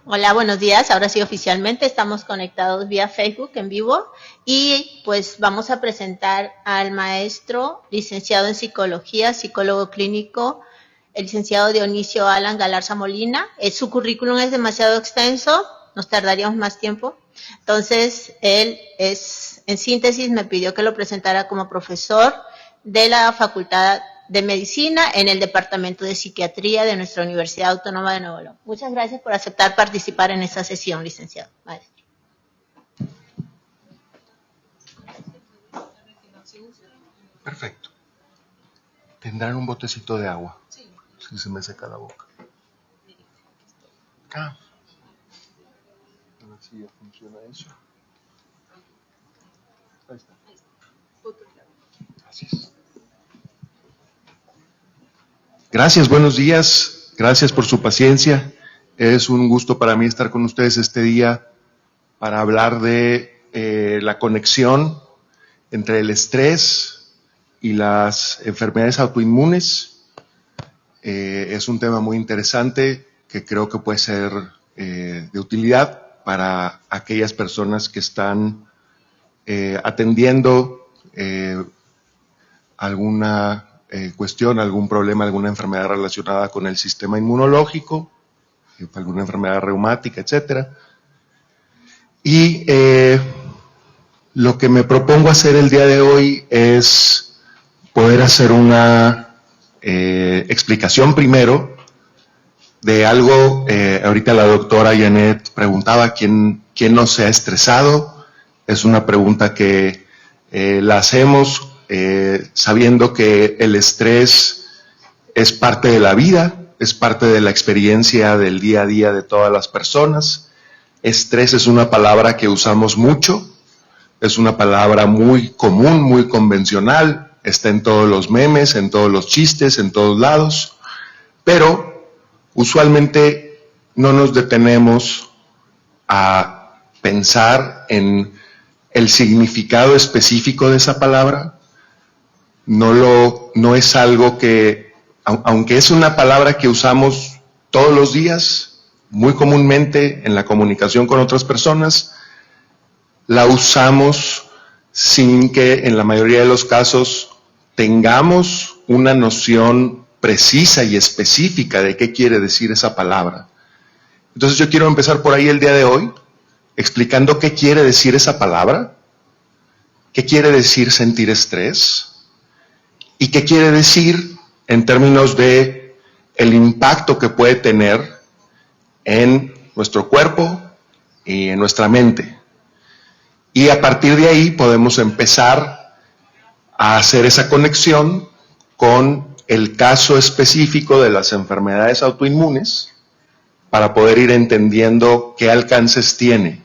Hola, buenos días. Ahora sí oficialmente estamos conectados vía Facebook en vivo y pues vamos a presentar al maestro licenciado en psicología, psicólogo clínico, el licenciado Dionisio Alan Galarza Molina. Su currículum es demasiado extenso, nos tardaríamos más tiempo. Entonces, él es, en síntesis, me pidió que lo presentara como profesor de la Facultad de Medicina en el Departamento de Psiquiatría de nuestra Universidad Autónoma de Nuevo León. Muchas gracias por aceptar participar en esta sesión, licenciado. Maestro. Perfecto. ¿Tendrán un botecito de agua? Sí. Si se me seca la boca. Acá. A ver si ya funciona eso. Ahí está. Gracias. Gracias, buenos días. Gracias por su paciencia. Es un gusto para mí estar con ustedes este día para hablar de la conexión entre el estrés y las enfermedades autoinmunes. Es un tema muy interesante que creo que puede ser de utilidad para aquellas personas que están atendiendo alguna cuestión, algún problema, alguna enfermedad relacionada con el sistema inmunológico, alguna enfermedad reumática, etcétera. Y lo que me propongo hacer el día de hoy es poder hacer una explicación primero de algo. Ahorita la doctora Janet preguntaba ¿quién no se ha estresado? Es una pregunta que la hacemos sabiendo que el estrés es parte de la vida, es parte de la experiencia del día a día de todas las personas. Estrés es una palabra que usamos mucho, es una palabra muy común, muy convencional, está en todos los memes, en todos los chistes, en todos lados, pero usualmente no nos detenemos a pensar en el significado específico de esa palabra. No es algo que, aunque es una palabra que usamos todos los días, muy comúnmente en la comunicación con otras personas, la usamos sin que en la mayoría de los casos tengamos una noción precisa y específica de qué quiere decir esa palabra. Entonces yo quiero empezar por ahí el día de hoy, explicando qué quiere decir esa palabra, qué quiere decir sentir estrés y qué quiere decir en términos de el impacto que puede tener en nuestro cuerpo y en nuestra mente. Y a partir de ahí podemos empezar a hacer esa conexión con el caso específico de las enfermedades autoinmunes para poder ir entendiendo qué alcances tiene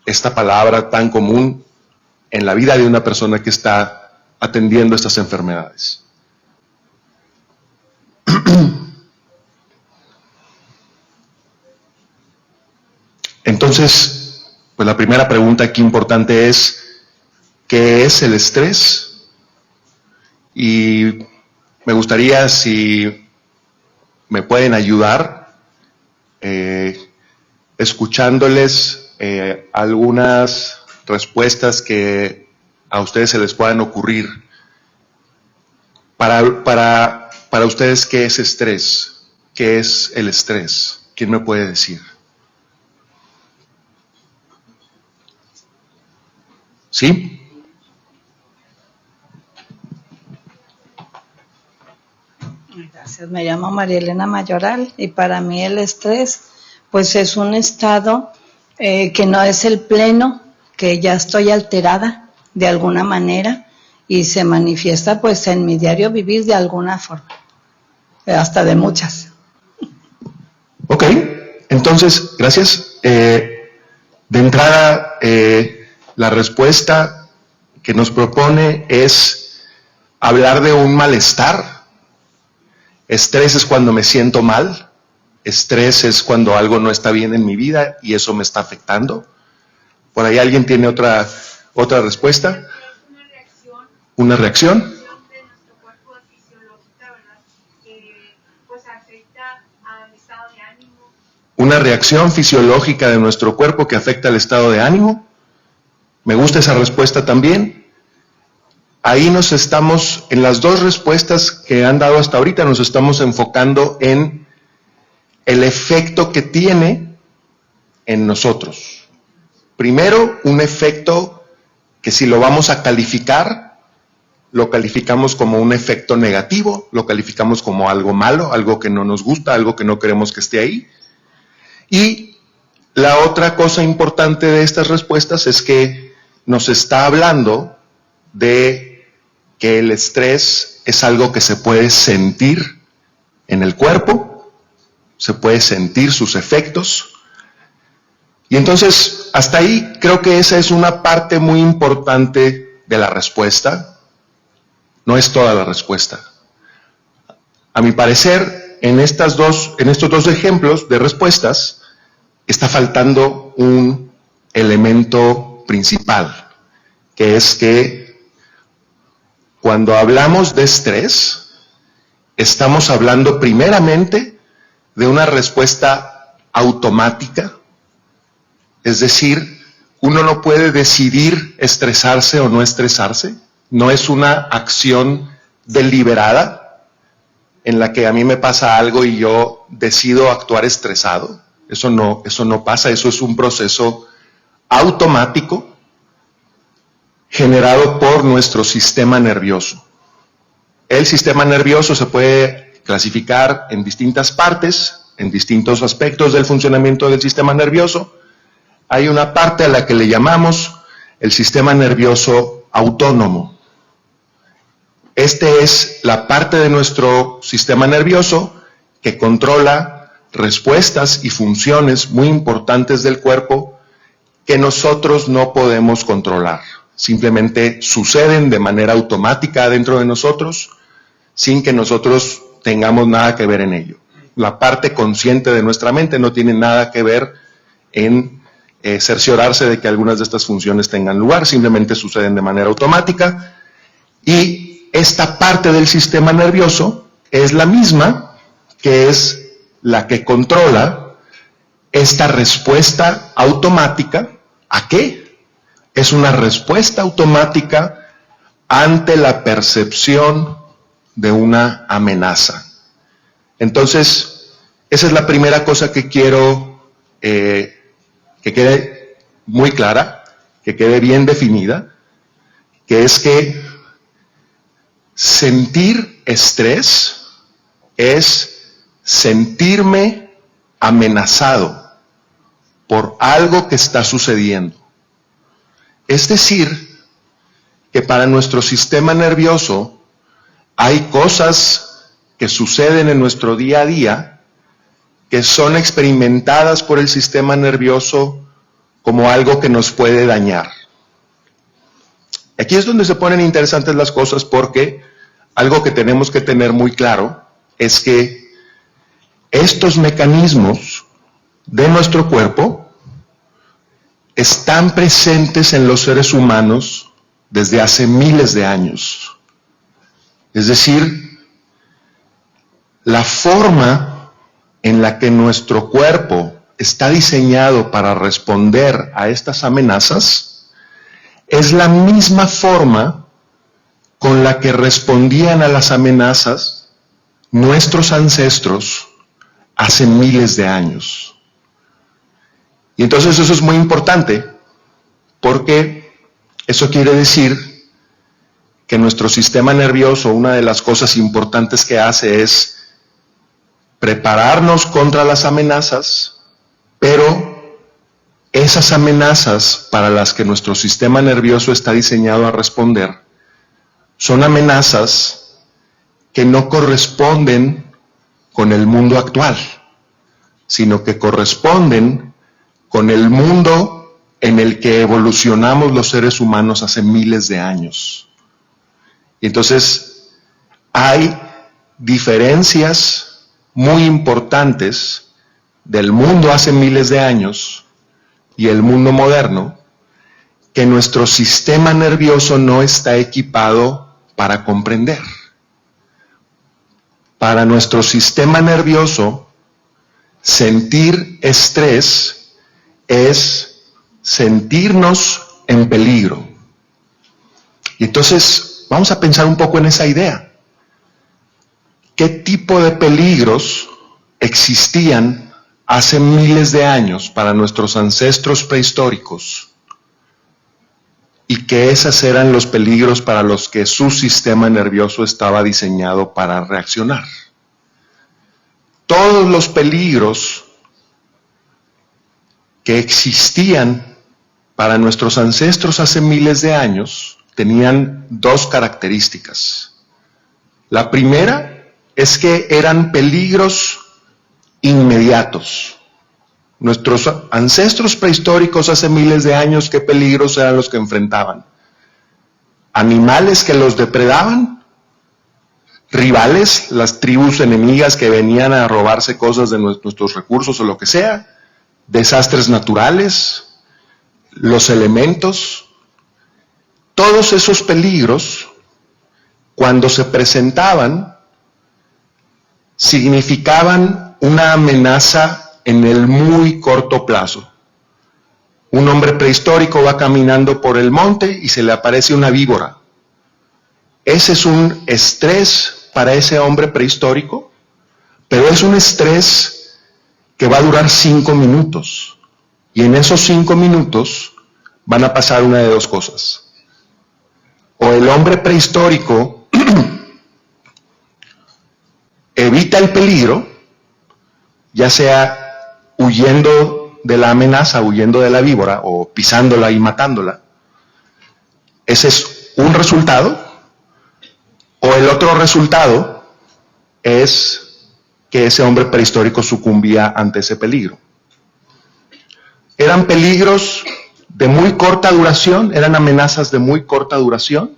esta palabra tan común en la vida de una persona que está atendiendo estas enfermedades. Entonces, pues la primera pregunta aquí importante es, ¿qué es el estrés? Y me gustaría si me pueden ayudar escuchándoles algunas respuestas que a ustedes se les puedan ocurrir. Para ustedes, ¿qué es estrés? ¿Qué es el estrés? ¿Quién me puede decir? ¿Sí? Gracias, me llamo María Elena Mayoral y para mí el estrés pues es un estado que no es el pleno, que ya estoy alterada de alguna manera y se manifiesta pues en mi diario vivir de alguna forma, hasta de muchas. Ok, entonces, gracias. De entrada, la respuesta que nos propone es hablar de un malestar. Estrés es cuando me siento mal. Estrés es cuando algo no está bien en mi vida y eso me está afectando. ¿Por ahí alguien tiene otra respuesta? Una reacción. ¿Una reacción? De nuestro cuerpo fisiológica, ¿verdad? Que pues afecta al estado de ánimo. una reacción fisiológica de nuestro cuerpo que afecta el estado de ánimo. Me gusta esa respuesta también. Ahí nos estamos, en las dos respuestas que han dado hasta ahorita, nos estamos enfocando en el efecto que tiene en nosotros. Primero, un efecto que si lo vamos a calificar, lo calificamos como un efecto negativo, lo calificamos como algo malo, algo que no nos gusta, algo que no queremos que esté ahí. Y la otra cosa importante de estas respuestas es que nos está hablando de que el estrés es algo que se puede sentir en el cuerpo, se puede sentir sus efectos. Y entonces, hasta ahí creo que esa es una parte muy importante de la respuesta. No es toda la respuesta. A mi parecer, en estos dos ejemplos de respuestas, está faltando un elemento principal, que es que cuando hablamos de estrés, estamos hablando primeramente de una respuesta automática, es decir, uno no puede decidir estresarse o no estresarse, no es una acción deliberada en la que a mí me pasa algo y yo decido actuar estresado. Eso no pasa, eso es un proceso automático generado por nuestro sistema nervioso. El sistema nervioso se puede clasificar en distintas partes, en distintos aspectos del funcionamiento del sistema nervioso. Hay una parte a la que le llamamos el sistema nervioso autónomo. Este es la parte de nuestro sistema nervioso que controla respuestas y funciones muy importantes del cuerpo que nosotros no podemos controlar. Simplemente suceden de manera automática dentro de nosotros, sin que nosotros tengamos nada que ver en ello. La parte consciente de nuestra mente no tiene nada que ver en cerciorarse de que algunas de estas funciones tengan lugar, simplemente suceden de manera automática. Y esta parte del sistema nervioso es la misma, que es la que controla esta respuesta automática. ¿A qué? Es una respuesta automática ante la percepción de una amenaza. Entonces, esa es la primera cosa que quiero que quede muy clara, que quede bien definida, que es que sentir estrés es sentirme amenazado por algo que está sucediendo. Es decir, que para nuestro sistema nervioso hay cosas que suceden en nuestro día a día que son experimentadas por el sistema nervioso como algo que nos puede dañar. Aquí es donde se ponen interesantes las cosas, porque algo que tenemos que tener muy claro es que estos mecanismos de nuestro cuerpo están presentes en los seres humanos desde hace miles de años. Es decir, la forma en la que nuestro cuerpo está diseñado para responder a estas amenazas es la misma forma con la que respondían a las amenazas nuestros ancestros hace miles de años. Y entonces eso es muy importante, porque eso quiere decir que nuestro sistema nervioso, una de las cosas importantes que hace es prepararnos contra las amenazas, pero esas amenazas para las que nuestro sistema nervioso está diseñado a responder son amenazas que no corresponden con el mundo actual, sino que corresponden con el mundo en el que evolucionamos los seres humanos hace miles de años. Y entonces hay diferencias muy importantes del mundo hace miles de años y el mundo moderno, que nuestro sistema nervioso no está equipado para comprender. Para nuestro sistema nervioso, sentir estrés es sentirnos en peligro. Y entonces vamos a pensar un poco en esa idea. ¿Qué tipo de peligros existían hace miles de años para nuestros ancestros prehistóricos? Y que esos eran los peligros para los que su sistema nervioso estaba diseñado para reaccionar. Todos los peligros que existían para nuestros ancestros hace miles de años tenían dos características. La primera es que eran peligros inmediatos. Nuestros ancestros prehistóricos hace miles de años, ¿qué peligros eran los que enfrentaban? Animales que los depredaban, rivales, las tribus enemigas que venían a robarse cosas de nuestros recursos o lo que sea, desastres naturales, los elementos. Todos esos peligros, cuando se presentaban, significaban una amenaza en el muy corto plazo. Un hombre prehistórico va caminando por el monte y se le aparece una víbora. Ese es un estrés para ese hombre prehistórico, pero es un estrés que va a durar 5 minutos. Y en esos 5 minutos van a pasar una de dos cosas. O el hombre prehistórico evita el peligro, ya sea huyendo de la amenaza, huyendo de la víbora o pisándola y matándola. Ese es un resultado. O el otro resultado es que ese hombre prehistórico sucumbía ante ese peligro. Eran peligros de muy corta duración, eran amenazas de muy corta duración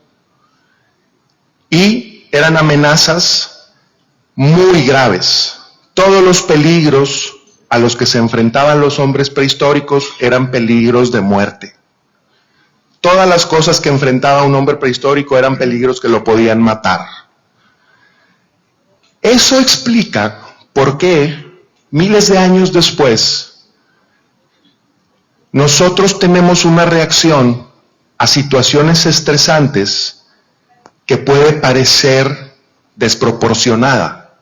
y eran amenazas muy graves. Todos los peligros a los que se enfrentaban los hombres prehistóricos eran peligros de muerte. Todas las cosas que enfrentaba un hombre prehistórico eran peligros que lo podían matar. Eso explica por qué, miles de años después, nosotros tenemos una reacción a situaciones estresantes que puede parecer desproporcionada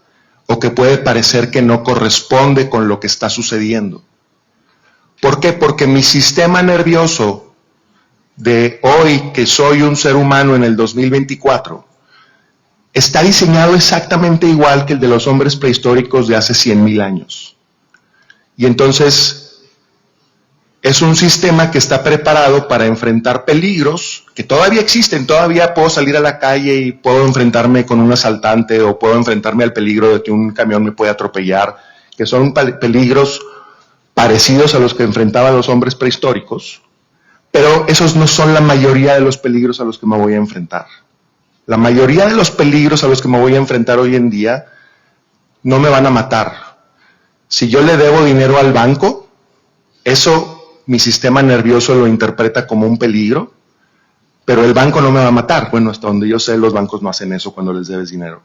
o que puede parecer que no corresponde con lo que está sucediendo. ¿Por qué? Porque mi sistema nervioso de hoy, que soy un ser humano en el 2024, está diseñado exactamente igual que el de los hombres prehistóricos de hace 100,000 años. Y entonces es un sistema que está preparado para enfrentar peligros que todavía existen. Todavía puedo salir a la calle y puedo enfrentarme con un asaltante o puedo enfrentarme al peligro de que un camión me pueda atropellar, que son peligros parecidos a los que enfrentaban los hombres prehistóricos, pero esos no son la mayoría de los peligros a los que me voy a enfrentar. La mayoría de los peligros a los que me voy a enfrentar hoy en día no me van a matar. Si yo le debo dinero al banco, eso mi sistema nervioso lo interpreta como un peligro, pero el banco no me va a matar. Bueno, hasta donde yo sé, los bancos no hacen eso cuando les debes dinero.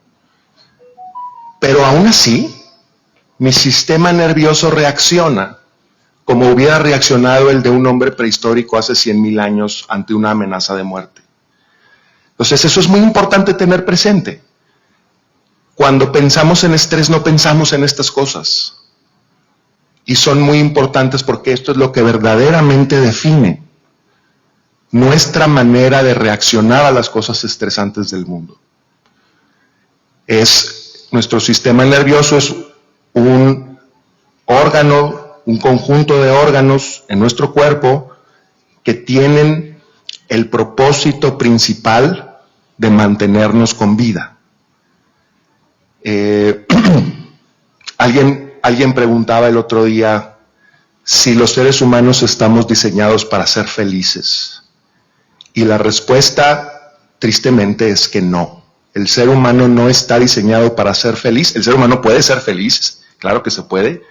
Pero aún así, mi sistema nervioso reacciona como hubiera reaccionado el de un hombre prehistórico hace 100,000 años ante una amenaza de muerte. Entonces, eso es muy importante tener presente. Cuando pensamos en estrés, no pensamos en estas cosas. Y son muy importantes porque esto es lo que verdaderamente define nuestra manera de reaccionar a las cosas estresantes del mundo. Nuestro sistema nervioso es un órgano, un conjunto de órganos en nuestro cuerpo que tienen el propósito principal de mantenernos con vida. Alguien preguntaba el otro día si los seres humanos estamos diseñados para ser felices. Y la respuesta, tristemente, es que no. El ser humano no está diseñado para ser feliz. El ser humano puede ser feliz, claro que se puede,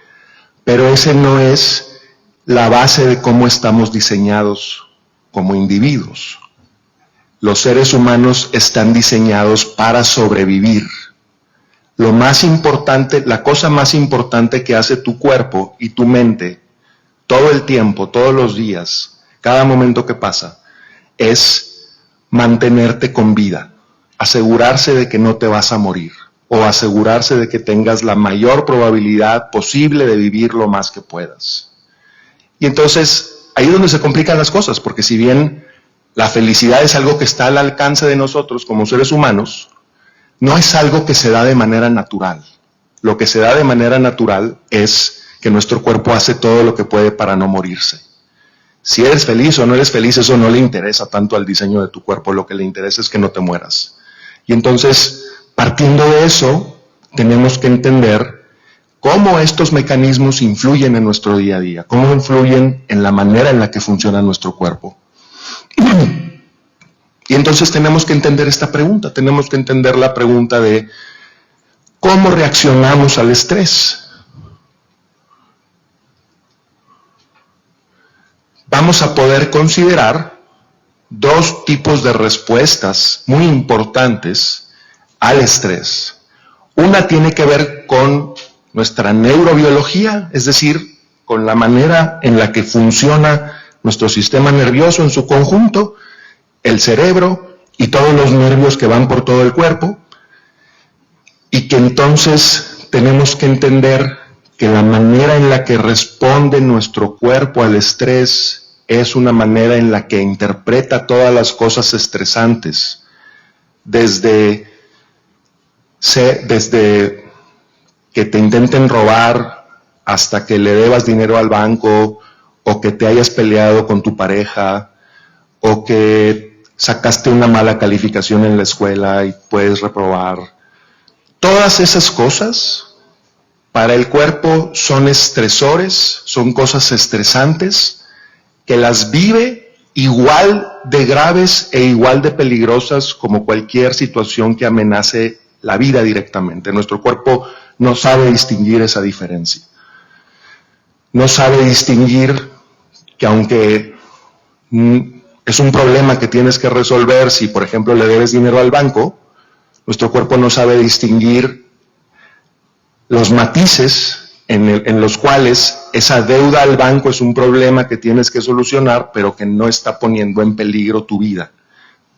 pero ese no es la base de cómo estamos diseñados como individuos. Los seres humanos están diseñados para sobrevivir. lo más importante, la cosa más importante que hace tu cuerpo y tu mente todo el tiempo, todos los días, cada momento que pasa, es mantenerte con vida, asegurarse de que no te vas a morir o asegurarse de que tengas la mayor probabilidad posible de vivir lo más que puedas. Y entonces, ahí es donde se complican las cosas, porque si bien la felicidad es algo que está al alcance de nosotros como seres humanos, no es algo que se da de manera natural. Lo que se da de manera natural es que nuestro cuerpo hace todo lo que puede para no morirse. Si eres feliz o no eres feliz, eso no le interesa tanto al diseño de tu cuerpo, lo que le interesa es que no te mueras. Y entonces, partiendo de eso, tenemos que entender cómo estos mecanismos influyen en nuestro día a día, cómo influyen en la manera en la que funciona nuestro cuerpo. Y entonces tenemos que entender esta pregunta, tenemos que entender la pregunta de cómo reaccionamos al estrés. Vamos a poder considerar dos tipos de respuestas muy importantes al estrés. Una tiene que ver con nuestra neurobiología, es decir, con la manera en la que funciona nuestro sistema nervioso en su conjunto, el cerebro y todos los nervios que van por todo el cuerpo, y que entonces tenemos que entender que la manera en la que responde nuestro cuerpo al estrés es una manera en la que interpreta todas las cosas estresantes, desde que te intenten robar hasta que le debas dinero al banco, o que te hayas peleado con tu pareja, o que sacaste una mala calificación en la escuela y puedes reprobar. Todas esas cosas para el cuerpo son estresores, son cosas estresantes, que las vive igual de graves e igual de peligrosas como cualquier situación que amenace la vida directamente. Nuestro cuerpo no sabe distinguir esa diferencia. No sabe distinguir que aunque es un problema que tienes que resolver, si por ejemplo le debes dinero al banco, nuestro cuerpo no sabe distinguir los matices en los cuales esa deuda al banco es un problema que tienes que solucionar, pero que no está poniendo en peligro tu vida.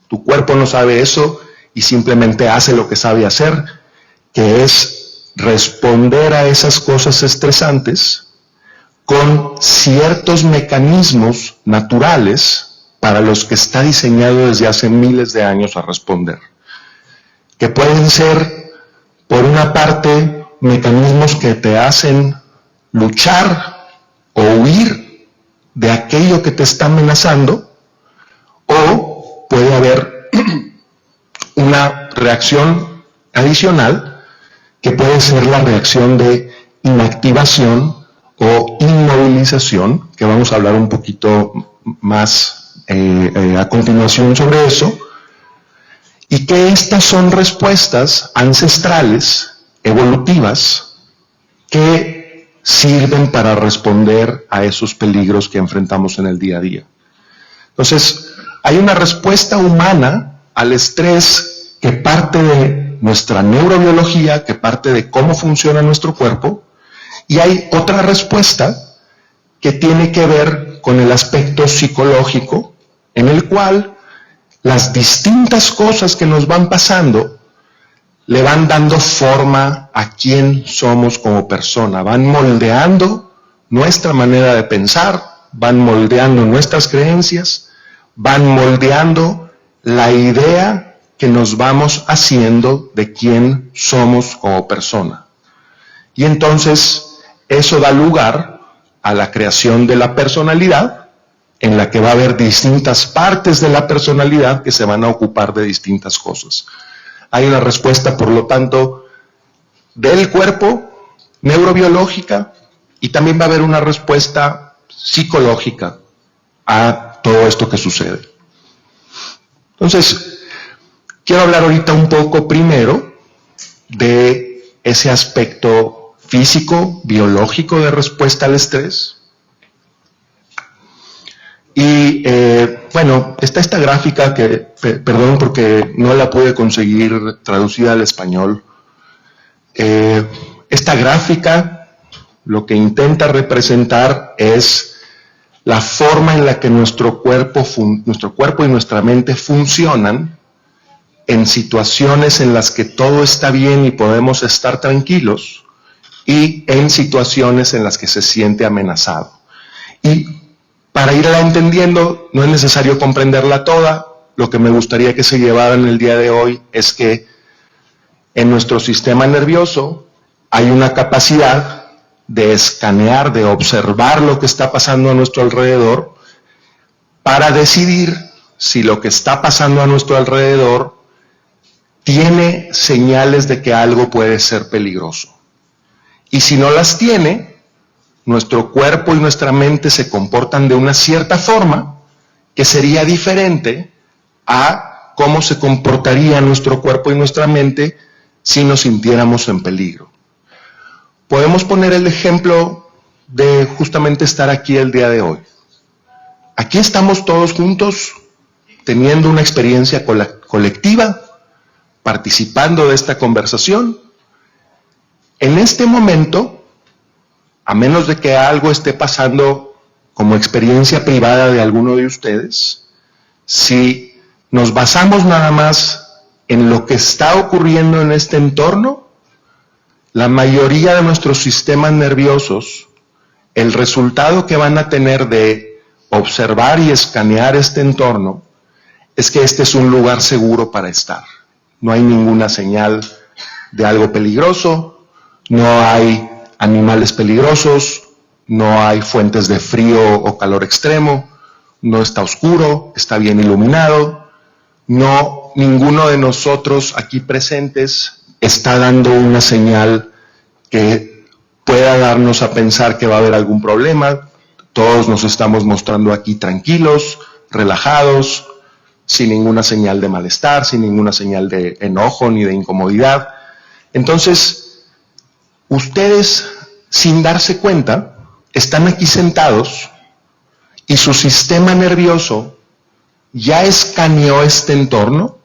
Tu cuerpo no sabe eso y simplemente hace lo que sabe hacer, que es responder a esas cosas estresantes con ciertos mecanismos naturales para los que está diseñado desde hace miles de años a responder. Que pueden ser, por una parte, mecanismos que te hacen luchar o huir de aquello que te está amenazando, o puede haber una reacción adicional que puede ser la reacción de inactivación o inmovilización, que vamos a hablar un poquito más a continuación sobre eso, y que estas son respuestas ancestrales, evolutivas, que sirven para responder a esos peligros que enfrentamos en el día a día. Entonces, hay una respuesta humana al estrés que parte de nuestra neurobiología, que parte de cómo funciona nuestro cuerpo, y hay otra respuesta que tiene que ver con el aspecto psicológico, en el cual las distintas cosas que nos van pasando le van dando forma a quién somos como persona, van moldeando nuestra manera de pensar, van moldeando nuestras creencias, van moldeando la idea que nos vamos haciendo de quién somos como persona. Y entonces eso da lugar a la creación de la personalidad, en la que va a haber distintas partes de la personalidad que se van a ocupar de distintas cosas. Hay una respuesta, por lo tanto, del cuerpo, neurobiológica, y también va a haber una respuesta psicológica a todo esto que sucede. Entonces, quiero hablar ahorita un poco primero de ese aspecto físico, biológico de respuesta al estrés. Y bueno, está esta gráfica que, perdón porque no la pude conseguir traducida al español, Esta gráfica lo que intenta representar es la forma en la que nuestro cuerpo y nuestra mente funcionan en situaciones en las que todo está bien y podemos estar tranquilos, y en situaciones en las que se siente amenazado. Y para irla entendiendo, no es necesario comprenderla toda. Lo que me gustaría que se llevaran el día de hoy es que en nuestro sistema nervioso hay una capacidad de escanear, de observar lo que está pasando a nuestro alrededor, para decidir si lo que está pasando a nuestro alrededor tiene señales de que algo puede ser peligroso. Y si no las tiene, nuestro cuerpo y nuestra mente se comportan de una cierta forma que sería diferente a cómo se comportaría nuestro cuerpo y nuestra mente si nos sintiéramos en peligro. Podemos poner el ejemplo de justamente estar aquí el día de hoy. Aquí estamos todos juntos teniendo una experiencia colectiva, participando de esta conversación. En este momento, a menos de que algo esté pasando como experiencia privada de alguno de ustedes, si nos basamos nada más en lo que está ocurriendo en este entorno, la mayoría de nuestros sistemas nerviosos, el resultado que van a tener de observar y escanear este entorno es que este es un lugar seguro para estar. No hay ninguna señal de algo peligroso, no hay animales peligrosos, no hay fuentes de frío o calor extremo, no está oscuro, está bien iluminado, no, ninguno de nosotros aquí presentes está dando una señal que pueda darnos a pensar que va a haber algún problema. Todos nos estamos mostrando aquí tranquilos, relajados, sin ninguna señal de malestar, sin ninguna señal de enojo ni de incomodidad. Entonces, ustedes, sin darse cuenta, están aquí sentados y su sistema nervioso ya escaneó este entorno,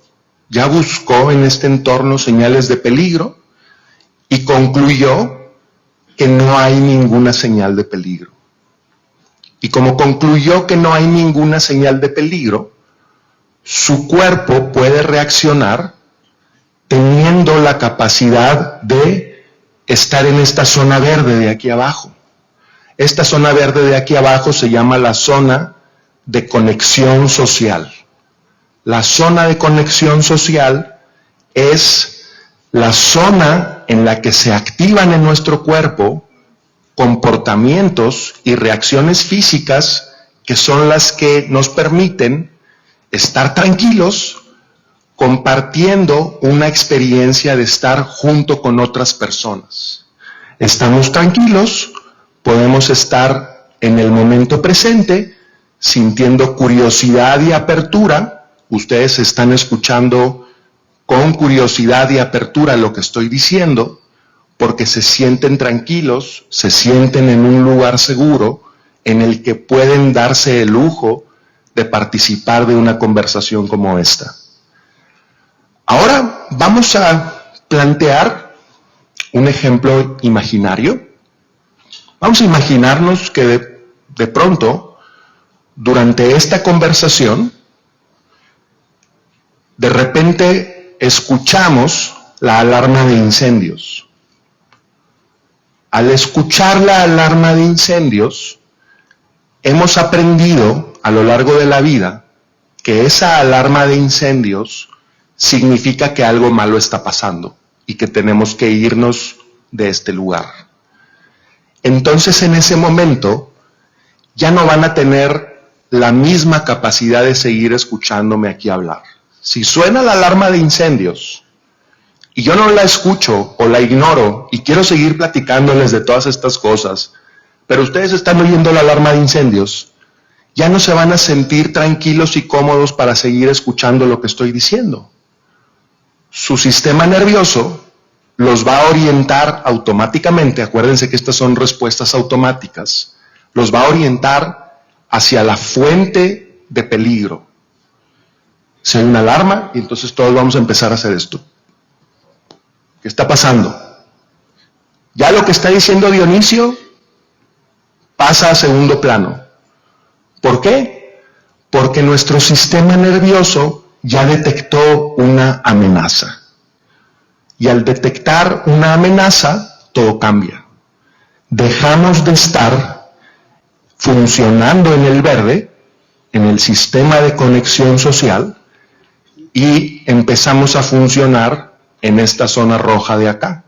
ya buscó en este entorno señales de peligro y concluyó que no hay ninguna señal de peligro. Y como concluyó que no hay ninguna señal de peligro, su cuerpo puede reaccionar teniendo la capacidad de estar en esta zona verde de aquí abajo. Esta zona verde de aquí abajo se llama la zona de conexión social. La zona de conexión social es la zona en la que se activan en nuestro cuerpo comportamientos y reacciones físicas que son las que nos permiten estar tranquilos compartiendo una experiencia de estar junto con otras personas. Estamos tranquilos, podemos estar en el momento presente, sintiendo curiosidad y apertura. Ustedes están escuchando con curiosidad y apertura lo que estoy diciendo, porque se sienten tranquilos, se sienten en un lugar seguro en el que pueden darse el lujo de participar de una conversación como esta. Ahora vamos a plantear un ejemplo imaginario. Vamos a imaginarnos que de pronto, durante esta conversación, de repente escuchamos la alarma de incendios. Al escuchar la alarma de incendios, hemos aprendido a lo largo de la vida que esa alarma de incendios significa que algo malo está pasando y que tenemos que irnos de este lugar. Entonces, en ese momento, ya no van a tener la misma capacidad de seguir escuchándome aquí hablar. Si suena la alarma de incendios y yo no la escucho o la ignoro y quiero seguir platicándoles de todas estas cosas, pero ustedes están oyendo la alarma de incendios, ya no se van a sentir tranquilos y cómodos para seguir escuchando lo que estoy diciendo. Su sistema nervioso los va a orientar automáticamente, acuérdense que estas son respuestas automáticas, los va a orientar hacia la fuente de peligro. Si hay una alarma, y entonces todos vamos a empezar a hacer esto. ¿Qué está pasando? Ya lo que está diciendo Dionisio pasa a segundo plano. ¿Por qué? Porque nuestro sistema nervioso ya detectó una amenaza. Y al detectar una amenaza, todo cambia. Dejamos de estar funcionando en el verde, en el sistema de conexión social, y empezamos a funcionar en esta zona roja de acá,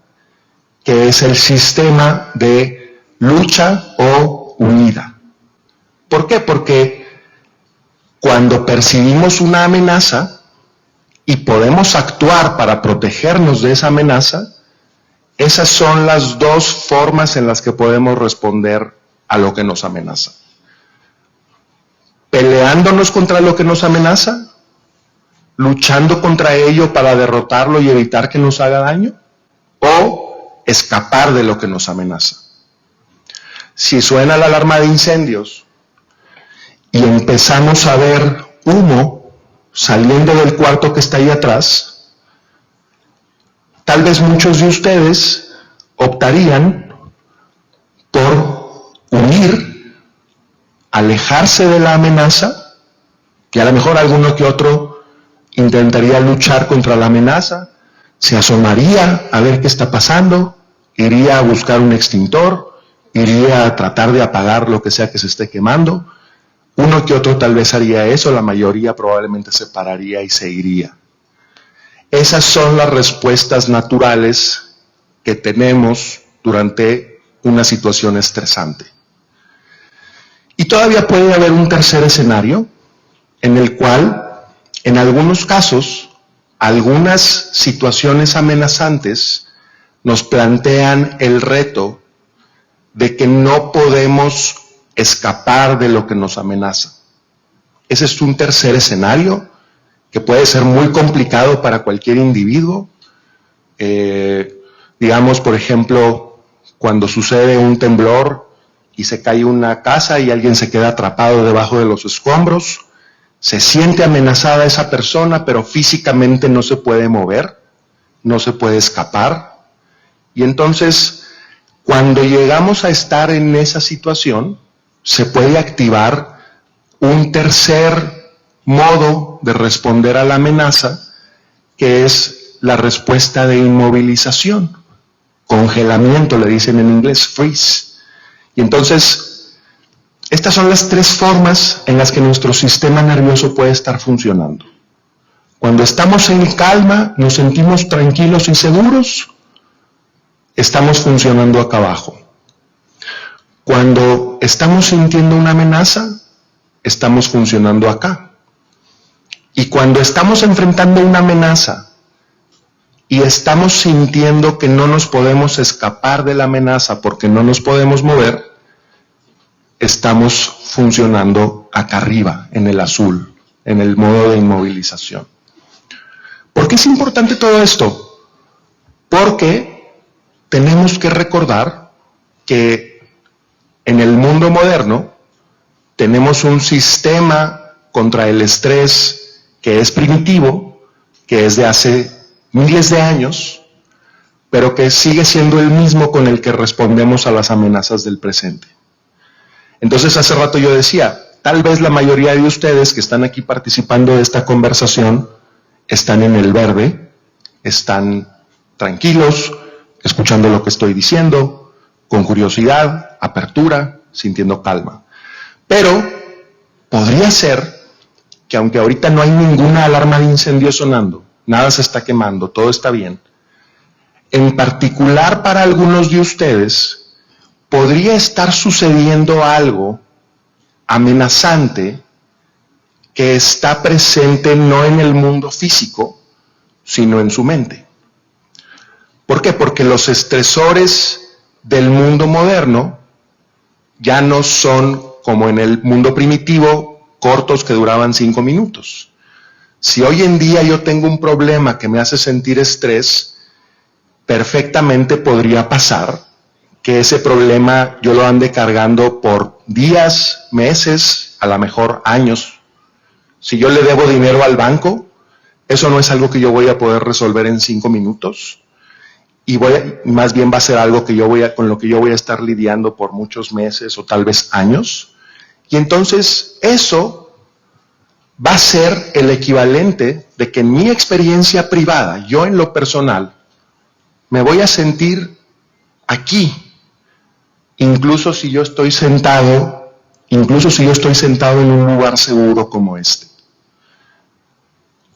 que es el sistema de lucha o huida. ¿Por qué? Porque cuando percibimos una amenaza y podemos actuar para protegernos de esa amenaza, esas son las dos formas en las que podemos responder a lo que nos amenaza. Peleándonos contra lo que nos amenaza, luchando contra ello para derrotarlo y evitar que nos haga daño, o escapar de lo que nos amenaza. Si suena la alarma de incendios y empezamos a ver humo saliendo del cuarto que está ahí atrás, tal vez muchos de ustedes optarían por huir, alejarse de la amenaza, y a lo mejor alguno que otro intentaría luchar contra la amenaza, se asomaría a ver qué está pasando, iría a buscar un extintor, iría a tratar de apagar lo que sea que se esté quemando. Uno que otro tal vez haría eso, la mayoría probablemente se pararía y se iría. Esas son las respuestas naturales que tenemos durante una situación estresante. Y todavía puede haber un tercer escenario en el cual, en algunos casos, algunas situaciones amenazantes nos plantean el reto de que no podemos escapar de lo que nos amenaza. Ese es un tercer escenario que puede ser muy complicado para cualquier individuo. Digamos, por ejemplo, cuando sucede un temblor y se cae una casa y alguien se queda atrapado debajo de los escombros, se siente amenazada esa persona, pero físicamente no se puede mover, no se puede escapar. Y entonces, cuando llegamos a estar en esa situación, se puede activar un tercer modo de responder a la amenaza, que es la respuesta de inmovilización. Congelamiento, le dicen en inglés, freeze. Y entonces, estas son las tres formas en las que nuestro sistema nervioso puede estar funcionando. Cuando estamos en calma, nos sentimos tranquilos y seguros, estamos funcionando acá abajo. Cuando estamos sintiendo una amenaza, estamos funcionando acá. Y cuando estamos enfrentando una amenaza y estamos sintiendo que no nos podemos escapar de la amenaza porque no nos podemos mover, estamos funcionando acá arriba, en el azul, en el modo de inmovilización. ¿Por qué es importante todo esto? Porque tenemos que recordar que en el mundo moderno tenemos un sistema contra el estrés que es primitivo, que es de hace miles de años, pero que sigue siendo el mismo con el que respondemos a las amenazas del presente. Entonces, hace rato yo decía, tal vez la mayoría de ustedes que están aquí participando de esta conversación están en el verde, están tranquilos, escuchando lo que estoy diciendo, con curiosidad, apertura, sintiendo calma. Pero podría ser que aunque ahorita no hay ninguna alarma de incendio sonando, nada se está quemando, todo está bien, en particular para algunos de ustedes, podría estar sucediendo algo amenazante que está presente no en el mundo físico, sino en su mente. ¿Por qué? Porque los estresores del mundo moderno ya no son como en el mundo primitivo, cortos que duraban 5 minutos. Si hoy en día yo tengo un problema que me hace sentir estrés, perfectamente podría pasar que ese problema yo lo ande cargando por días, meses, a lo mejor años. Si yo le debo dinero al banco, eso no es algo que yo voy a poder resolver en 5 minutos. y más bien va a ser algo que con lo que yo voy a estar lidiando por muchos meses o tal vez años. Y entonces eso va a ser el equivalente de que en mi experiencia privada, yo en lo personal, me voy a sentir aquí, incluso si yo estoy sentado en un lugar seguro como este.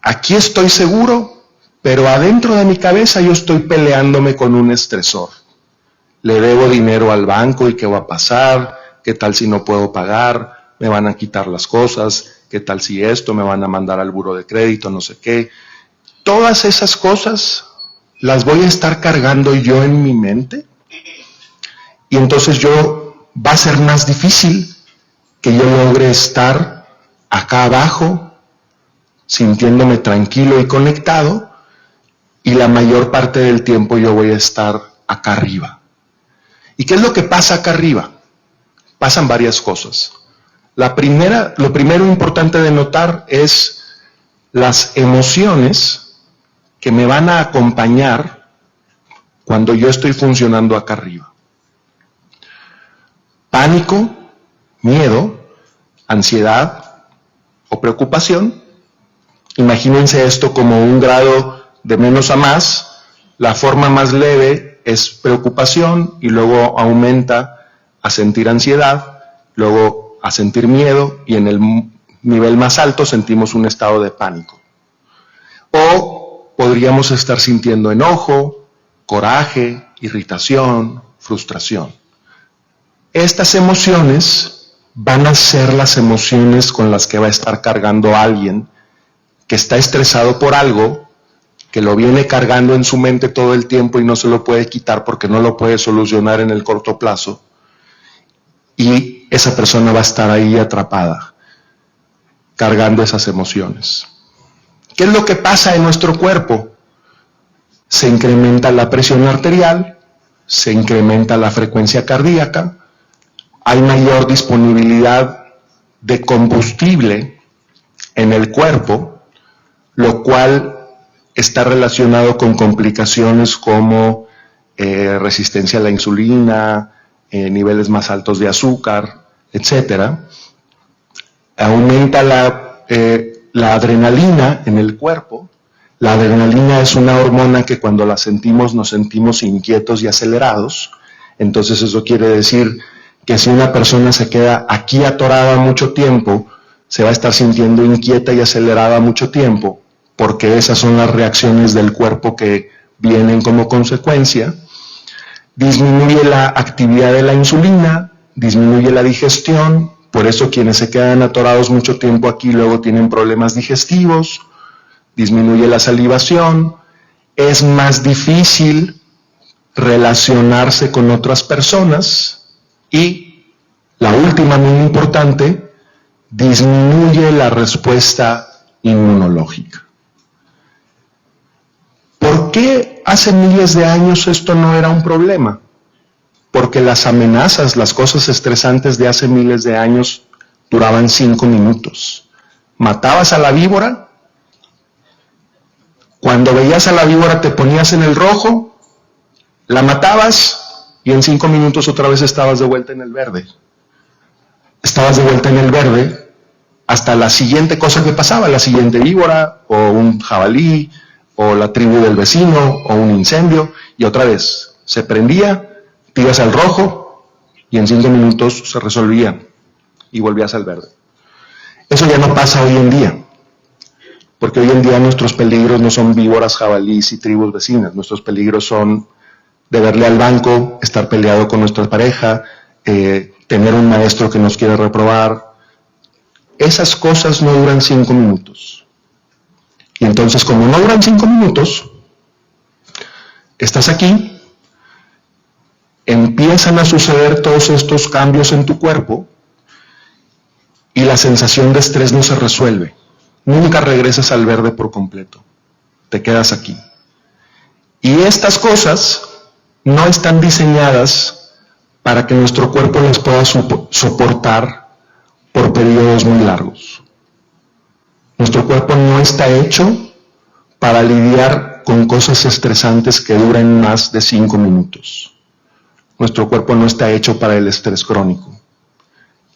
Aquí estoy seguro, pero adentro de mi cabeza yo estoy peleándome con un estresor. Le debo dinero al banco y ¿qué va a pasar? ¿Qué tal si no puedo pagar? ¿Me van a quitar las cosas? ¿Qué tal si esto? ¿Me van a mandar al buro de crédito? No sé qué. Todas esas cosas las voy a estar cargando yo en mi mente. Y entonces va a ser más difícil que yo logre estar acá abajo, sintiéndome tranquilo y conectado, y la mayor parte del tiempo yo voy a estar acá arriba. ¿Y qué es lo que pasa acá arriba? Pasan varias cosas. Lo primero importante de notar es las emociones que me van a acompañar cuando yo estoy funcionando acá arriba. Pánico, miedo, ansiedad o preocupación. Imagínense esto como un grado de menos a más. La forma más leve es preocupación y luego aumenta a sentir ansiedad, luego a sentir miedo y en el nivel más alto sentimos un estado de pánico. O podríamos estar sintiendo enojo, coraje, irritación, frustración. Estas emociones van a ser las emociones con las que va a estar cargando a alguien que está estresado por algo, que lo viene cargando en su mente todo el tiempo y no se lo puede quitar porque no lo puede solucionar en el corto plazo. Y esa persona va a estar ahí atrapada, cargando esas emociones. ¿Qué es lo que pasa en nuestro cuerpo? Se incrementa la presión arterial, se incrementa la frecuencia cardíaca, hay mayor disponibilidad de combustible en el cuerpo, lo cual está relacionado con complicaciones como resistencia a la insulina, niveles más altos de azúcar, etc. Aumenta la adrenalina en el cuerpo. La adrenalina es una hormona que cuando la sentimos nos sentimos inquietos y acelerados. Entonces eso quiere decir que si una persona se queda aquí atorada mucho tiempo, se va a estar sintiendo inquieta y acelerada mucho tiempo, porque esas son las reacciones del cuerpo que vienen como consecuencia. Disminuye la actividad de la insulina, disminuye la digestión, por eso quienes se quedan atorados mucho tiempo aquí luego tienen problemas digestivos, disminuye la salivación, es más difícil relacionarse con otras personas y, la última muy importante, disminuye la respuesta inmunológica. ¿Por qué hace miles de años esto no era un problema? Porque las amenazas, las cosas estresantes de hace miles de años duraban 5 minutos. Matabas a la víbora, cuando veías a la víbora te ponías en el rojo, la matabas y en 5 minutos otra vez estabas de vuelta en el verde. Estabas de vuelta en el verde hasta la siguiente cosa que pasaba, la siguiente víbora o un jabalí o la tribu del vecino o un incendio, y otra vez se prendía, te ibas al rojo y en 5 minutos se resolvía y volvías al verde. Eso ya no pasa hoy en día, porque hoy en día nuestros peligros no son víboras, jabalíes y tribus vecinas, nuestros peligros son deberle al banco, estar peleado con nuestra pareja, tener un maestro que nos quiere reprobar. Esas cosas no duran 5 minutos. Y entonces, como no duran 5 minutos, estás aquí, empiezan a suceder todos estos cambios en tu cuerpo y la sensación de estrés no se resuelve. Nunca regresas al verde por completo. Te quedas aquí. Y estas cosas no están diseñadas para que nuestro cuerpo las pueda soportar por periodos muy largos. Nuestro cuerpo no está hecho para lidiar con cosas estresantes que duren más de 5 minutos. Nuestro cuerpo no está hecho para el estrés crónico.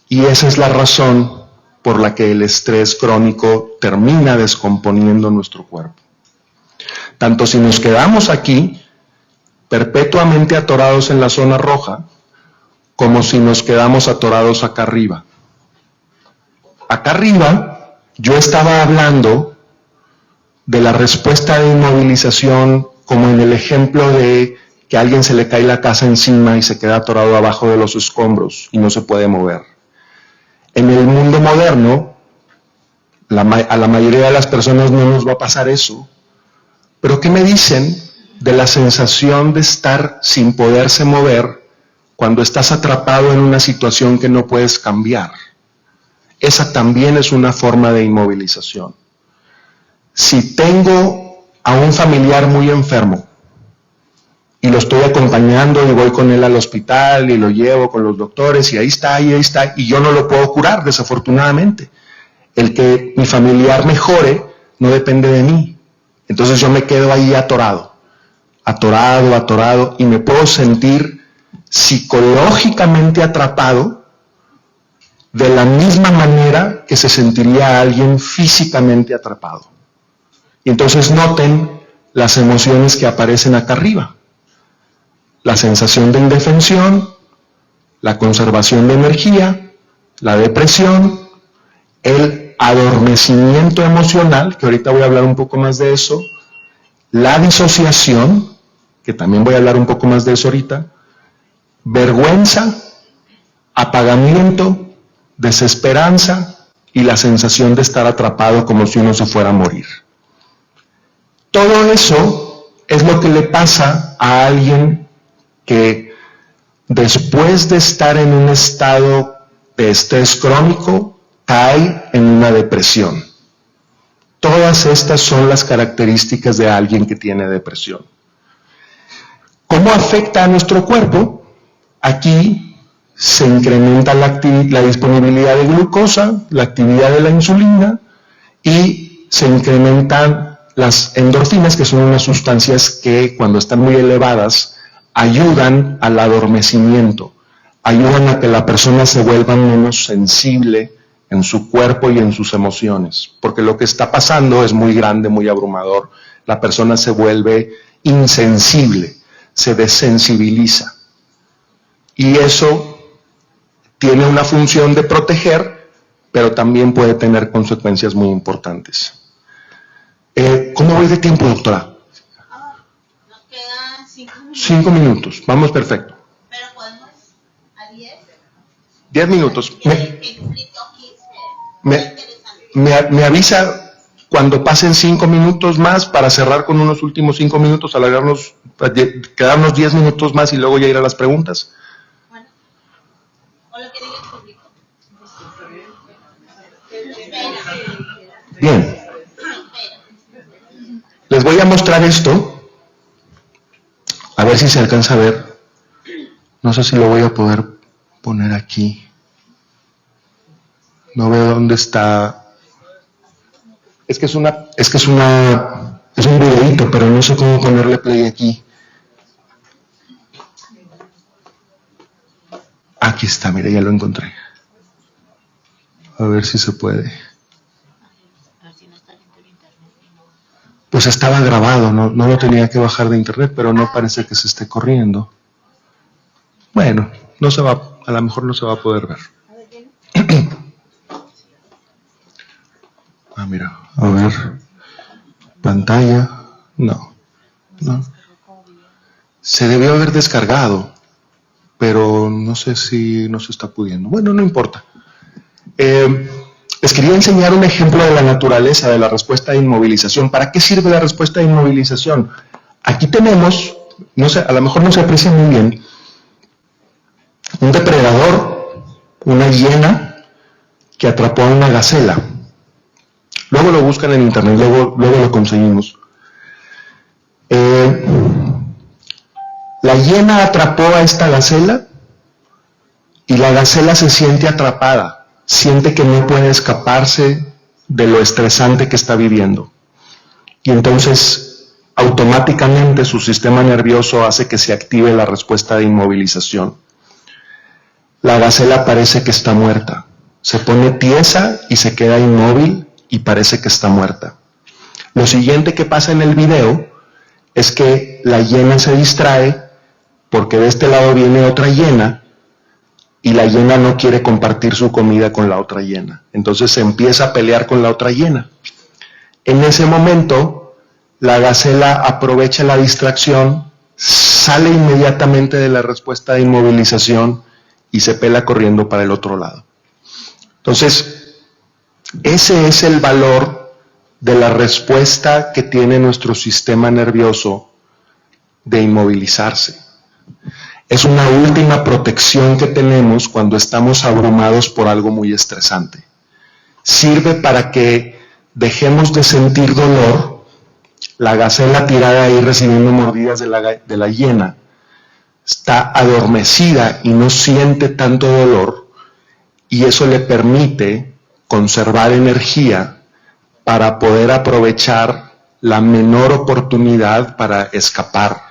Y esa es la razón por la que el estrés crónico termina descomponiendo nuestro cuerpo. Tanto si nos quedamos aquí, perpetuamente atorados en la zona roja, como si nos quedamos atorados acá arriba. Acá arriba, yo estaba hablando de la respuesta de inmovilización, como en el ejemplo de que a alguien se le cae la casa encima y se queda atorado abajo de los escombros y no se puede mover. En el mundo moderno, a la mayoría de las personas no nos va a pasar eso. Pero ¿qué me dicen de la sensación de estar sin poderse mover cuando estás atrapado en una situación que no puedes cambiar? Esa también es una forma de inmovilización. Si tengo a un familiar muy enfermo y lo estoy acompañando y voy con él al hospital y lo llevo con los doctores y ahí está, y yo no lo puedo curar, desafortunadamente. El que mi familiar mejore no depende de mí. Entonces yo me quedo ahí atorado, y me puedo sentir psicológicamente atrapado de la misma manera que se sentiría alguien físicamente atrapado. Y entonces noten las emociones que aparecen acá arriba. La sensación de indefensión, la conservación de energía, la depresión, el adormecimiento emocional, que ahorita voy a hablar un poco más de eso, la disociación, que también voy a hablar un poco más de eso ahorita, vergüenza, apagamiento, desesperanza y la sensación de estar atrapado como si uno se fuera a morir. Todo eso es lo que le pasa a alguien que después de estar en un estado de estrés crónico, cae en una depresión. Todas estas son las características de alguien que tiene depresión. ¿Cómo afecta a nuestro cuerpo? Aquí se incrementa la disponibilidad de glucosa, la actividad de la insulina y se incrementan las endorfinas, que son unas sustancias que cuando están muy elevadas ayudan al adormecimiento, ayudan a que la persona se vuelva menos sensible en su cuerpo y en sus emociones, porque lo que está pasando es muy grande, muy abrumador. La persona se vuelve insensible, se desensibiliza. Y eso tiene una función de proteger, pero también puede tener consecuencias muy importantes. ¿Cómo voy de tiempo, doctora? Nos quedan 5 minutos. 5 minutos, vamos perfecto. Pero podemos a 10. 10 minutos. Me Me avisa cuando pasen 5 minutos más para cerrar con unos últimos 5 minutos, quedarnos 10 minutos más y luego ya ir a las preguntas. Bueno, o lo que diga el público. Bien. Les voy a mostrar esto, a ver si se alcanza a ver. No sé si lo voy a poder poner aquí. No veo dónde está. Es un videíto, pero no sé cómo ponerle play aquí. Aquí está, mire, ya lo encontré. A ver si se puede. Pues estaba grabado, no lo tenía que bajar de internet, pero no parece que se esté corriendo. Bueno, a lo mejor no se va a poder ver. Mira, a ver, pantalla, no. Se debió haber descargado, pero no sé si no se está pudiendo. Bueno, no importa. Les quería enseñar un ejemplo de la naturaleza de la respuesta de inmovilización. ¿Para qué sirve la respuesta de inmovilización? Aquí tenemos, no sé, a lo mejor no se aprecia muy bien, un depredador, una hiena que atrapó a una gacela. Luego lo buscan en internet, luego lo conseguimos. La hiena atrapó a esta gacela y la gacela se siente atrapada, siente que no puede escaparse de lo estresante que está viviendo. Y entonces automáticamente su sistema nervioso hace que se active la respuesta de inmovilización. La gacela parece que está muerta, se pone tiesa y se queda inmóvil y parece que está muerta. Lo siguiente que pasa en el video es que la hiena se distrae porque de este lado viene otra hiena y la hiena no quiere compartir su comida con la otra hiena. Entonces se empieza a pelear con la otra hiena. En ese momento, la gacela aprovecha la distracción, sale inmediatamente de la respuesta de inmovilización y se pela corriendo para el otro lado. Entonces, ese es el valor de la respuesta que tiene nuestro sistema nervioso de inmovilizarse. Es una última protección que tenemos cuando estamos abrumados por algo muy estresante. Sirve para que dejemos de sentir dolor. La gacela tirada ahí recibiendo mordidas de la hiena está adormecida y no siente tanto dolor, y eso le permite conservar energía para poder aprovechar la menor oportunidad para escapar,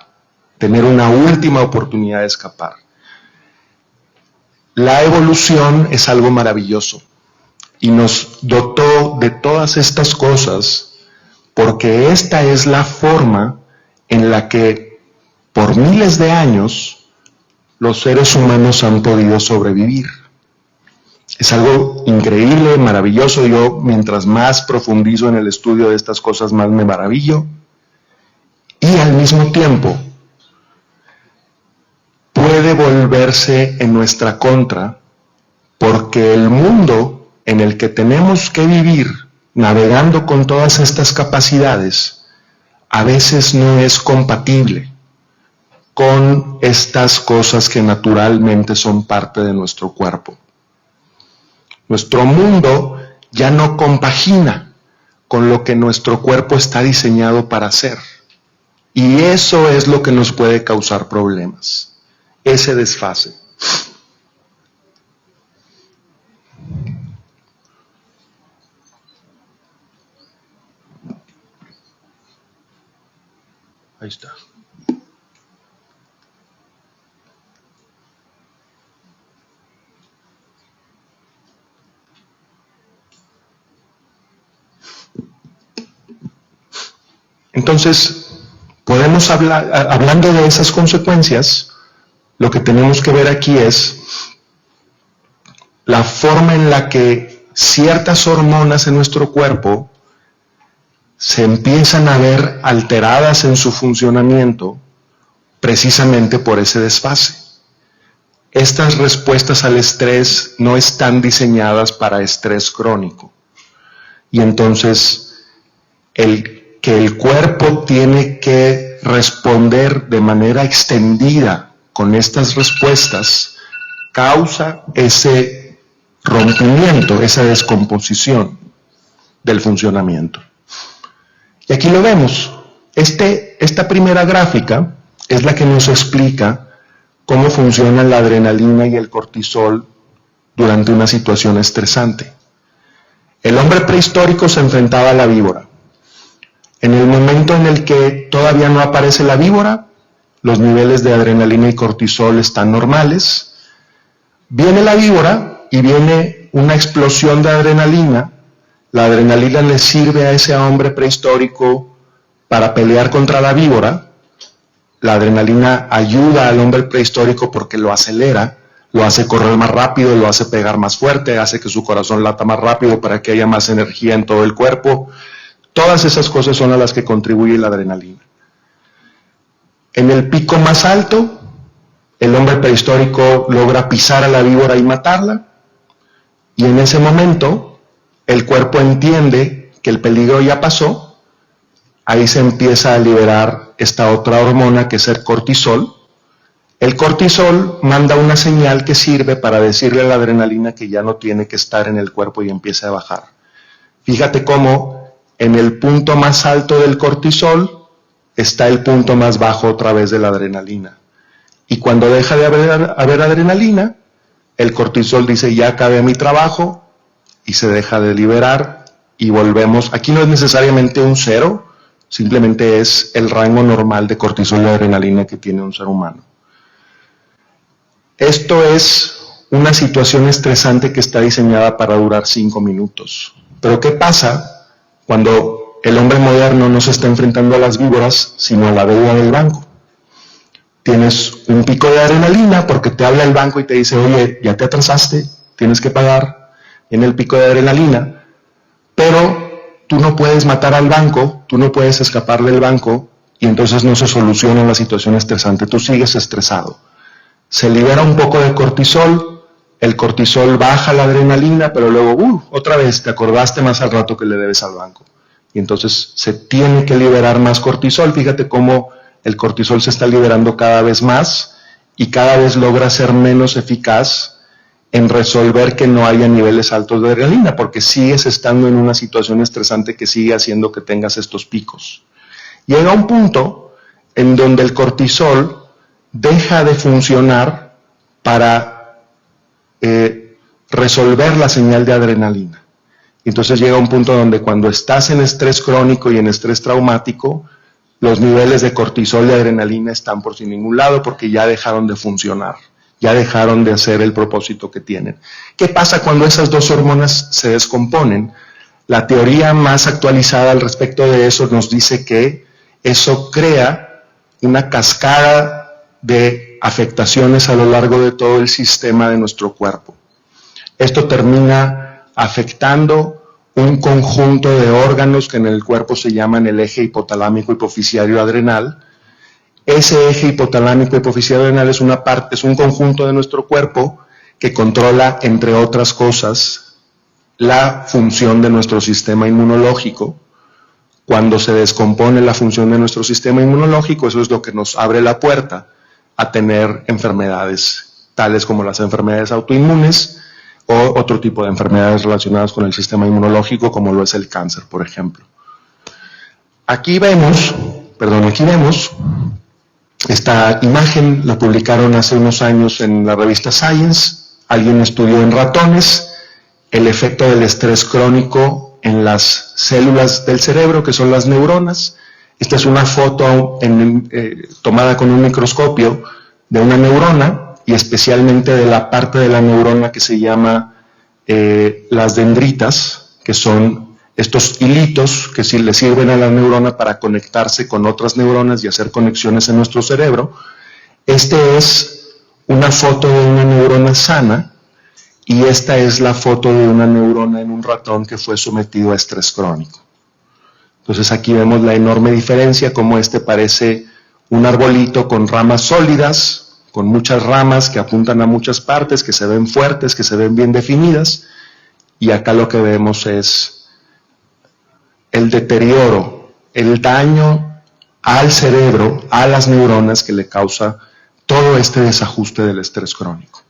tener una última oportunidad de escapar. La evolución es algo maravilloso y nos dotó de todas estas cosas porque esta es la forma en la que por miles de años los seres humanos han podido sobrevivir. Es algo increíble, maravilloso. Yo, mientras más profundizo en el estudio de estas cosas, más me maravillo. Y al mismo tiempo, puede volverse en nuestra contra, porque el mundo en el que tenemos que vivir, navegando con todas estas capacidades, a veces no es compatible con estas cosas que naturalmente son parte de nuestro cuerpo. Nuestro mundo ya no compagina con lo que nuestro cuerpo está diseñado para hacer. Y eso es lo que nos puede causar problemas, ese desfase. Ahí está. Entonces, podemos hablar, hablando de esas consecuencias, lo que tenemos que ver aquí es la forma en la que ciertas hormonas en nuestro cuerpo se empiezan a ver alteradas en su funcionamiento precisamente por ese desfase. Estas respuestas al estrés no están diseñadas para estrés crónico. Y entonces, que el cuerpo tiene que responder de manera extendida con estas respuestas causa ese rompimiento, esa descomposición del funcionamiento. Y aquí lo vemos. Esta primera gráfica es la que nos explica cómo funcionan la adrenalina y el cortisol durante una situación estresante. El hombre prehistórico se enfrentaba a la víbora. En el momento en el que todavía no aparece la víbora, los niveles de adrenalina y cortisol están normales. Viene la víbora y viene una explosión de adrenalina. La adrenalina le sirve a ese hombre prehistórico para pelear contra la víbora. La adrenalina ayuda al hombre prehistórico porque lo acelera, lo hace correr más rápido, lo hace pegar más fuerte, hace que su corazón lata más rápido para que haya más energía en todo el cuerpo. Todas esas cosas son a las que contribuye la adrenalina. En el pico más alto, el hombre prehistórico logra pisar a la víbora y matarla, y en ese momento el cuerpo entiende que el peligro ya pasó. Ahí se empieza a liberar esta otra hormona que es el cortisol. El cortisol manda una señal que sirve para decirle a la adrenalina que ya no tiene que estar en el cuerpo y empieza a bajar. Fíjate cómo en el punto más alto del cortisol está el punto más bajo otra vez de la adrenalina. Y cuando deja de haber adrenalina, el cortisol dice ya acabé mi trabajo y se deja de liberar y volvemos. Aquí no es necesariamente un cero, simplemente es el rango normal de cortisol y adrenalina que tiene un ser humano. Esto es una situación estresante que está diseñada para durar 5 minutos. Pero ¿qué pasa cuando el hombre moderno no se está enfrentando a las víboras, sino a la deuda del banco? Tienes un pico de adrenalina porque te habla el banco y te dice, oye, ya te atrasaste, tienes que pagar en el pico de adrenalina, pero tú no puedes matar al banco, tú no puedes escapar del banco y entonces no se soluciona la situación estresante, tú sigues estresado. Se libera un poco de cortisol, el cortisol baja la adrenalina, pero luego, otra vez, te acordaste más al rato que le debes al banco. Y entonces se tiene que liberar más cortisol. Fíjate cómo el cortisol se está liberando cada vez más y cada vez logra ser menos eficaz en resolver que no haya niveles altos de adrenalina, porque sigues estando en una situación estresante que sigue haciendo que tengas estos picos. Llega un punto en donde el cortisol deja de funcionar para resolver la señal de adrenalina. Entonces llega un punto donde cuando estás en estrés crónico y en estrés traumático, los niveles de cortisol y adrenalina están por sin ningún lado porque ya dejaron de funcionar, ya dejaron de hacer el propósito que tienen. ¿Qué pasa cuando esas dos hormonas se descomponen? La teoría más actualizada al respecto de eso nos dice que eso crea una cascada de afectaciones a lo largo de todo el sistema de nuestro cuerpo. Esto termina afectando un conjunto de órganos que en el cuerpo se llaman el eje hipotalámico hipoficiario adrenal. Ese eje hipotalámico hipoficiario adrenal es un conjunto de nuestro cuerpo que controla, entre otras cosas, la función de nuestro sistema inmunológico. Cuando se descompone la función de nuestro sistema inmunológico, eso es lo que nos abre la puerta a tener enfermedades, tales como las enfermedades autoinmunes o otro tipo de enfermedades relacionadas con el sistema inmunológico, como lo es el cáncer, por ejemplo. Aquí vemos esta imagen, la publicaron hace unos años en la revista Science. Alguien estudió en ratones el efecto del estrés crónico en las células del cerebro, que son las neuronas. Esta es una foto tomada con un microscopio de una neurona y especialmente de la parte de la neurona que se llama las dendritas, que son estos hilitos que sí le sirven a la neurona para conectarse con otras neuronas y hacer conexiones en nuestro cerebro. Este es una foto de una neurona sana y esta es la foto de una neurona en un ratón que fue sometido a estrés crónico. Entonces aquí vemos la enorme diferencia, como este parece un arbolito con ramas sólidas, con muchas ramas que apuntan a muchas partes, que se ven fuertes, que se ven bien definidas, y acá lo que vemos es el deterioro, el daño al cerebro, a las neuronas que le causa todo este desajuste del estrés crónico.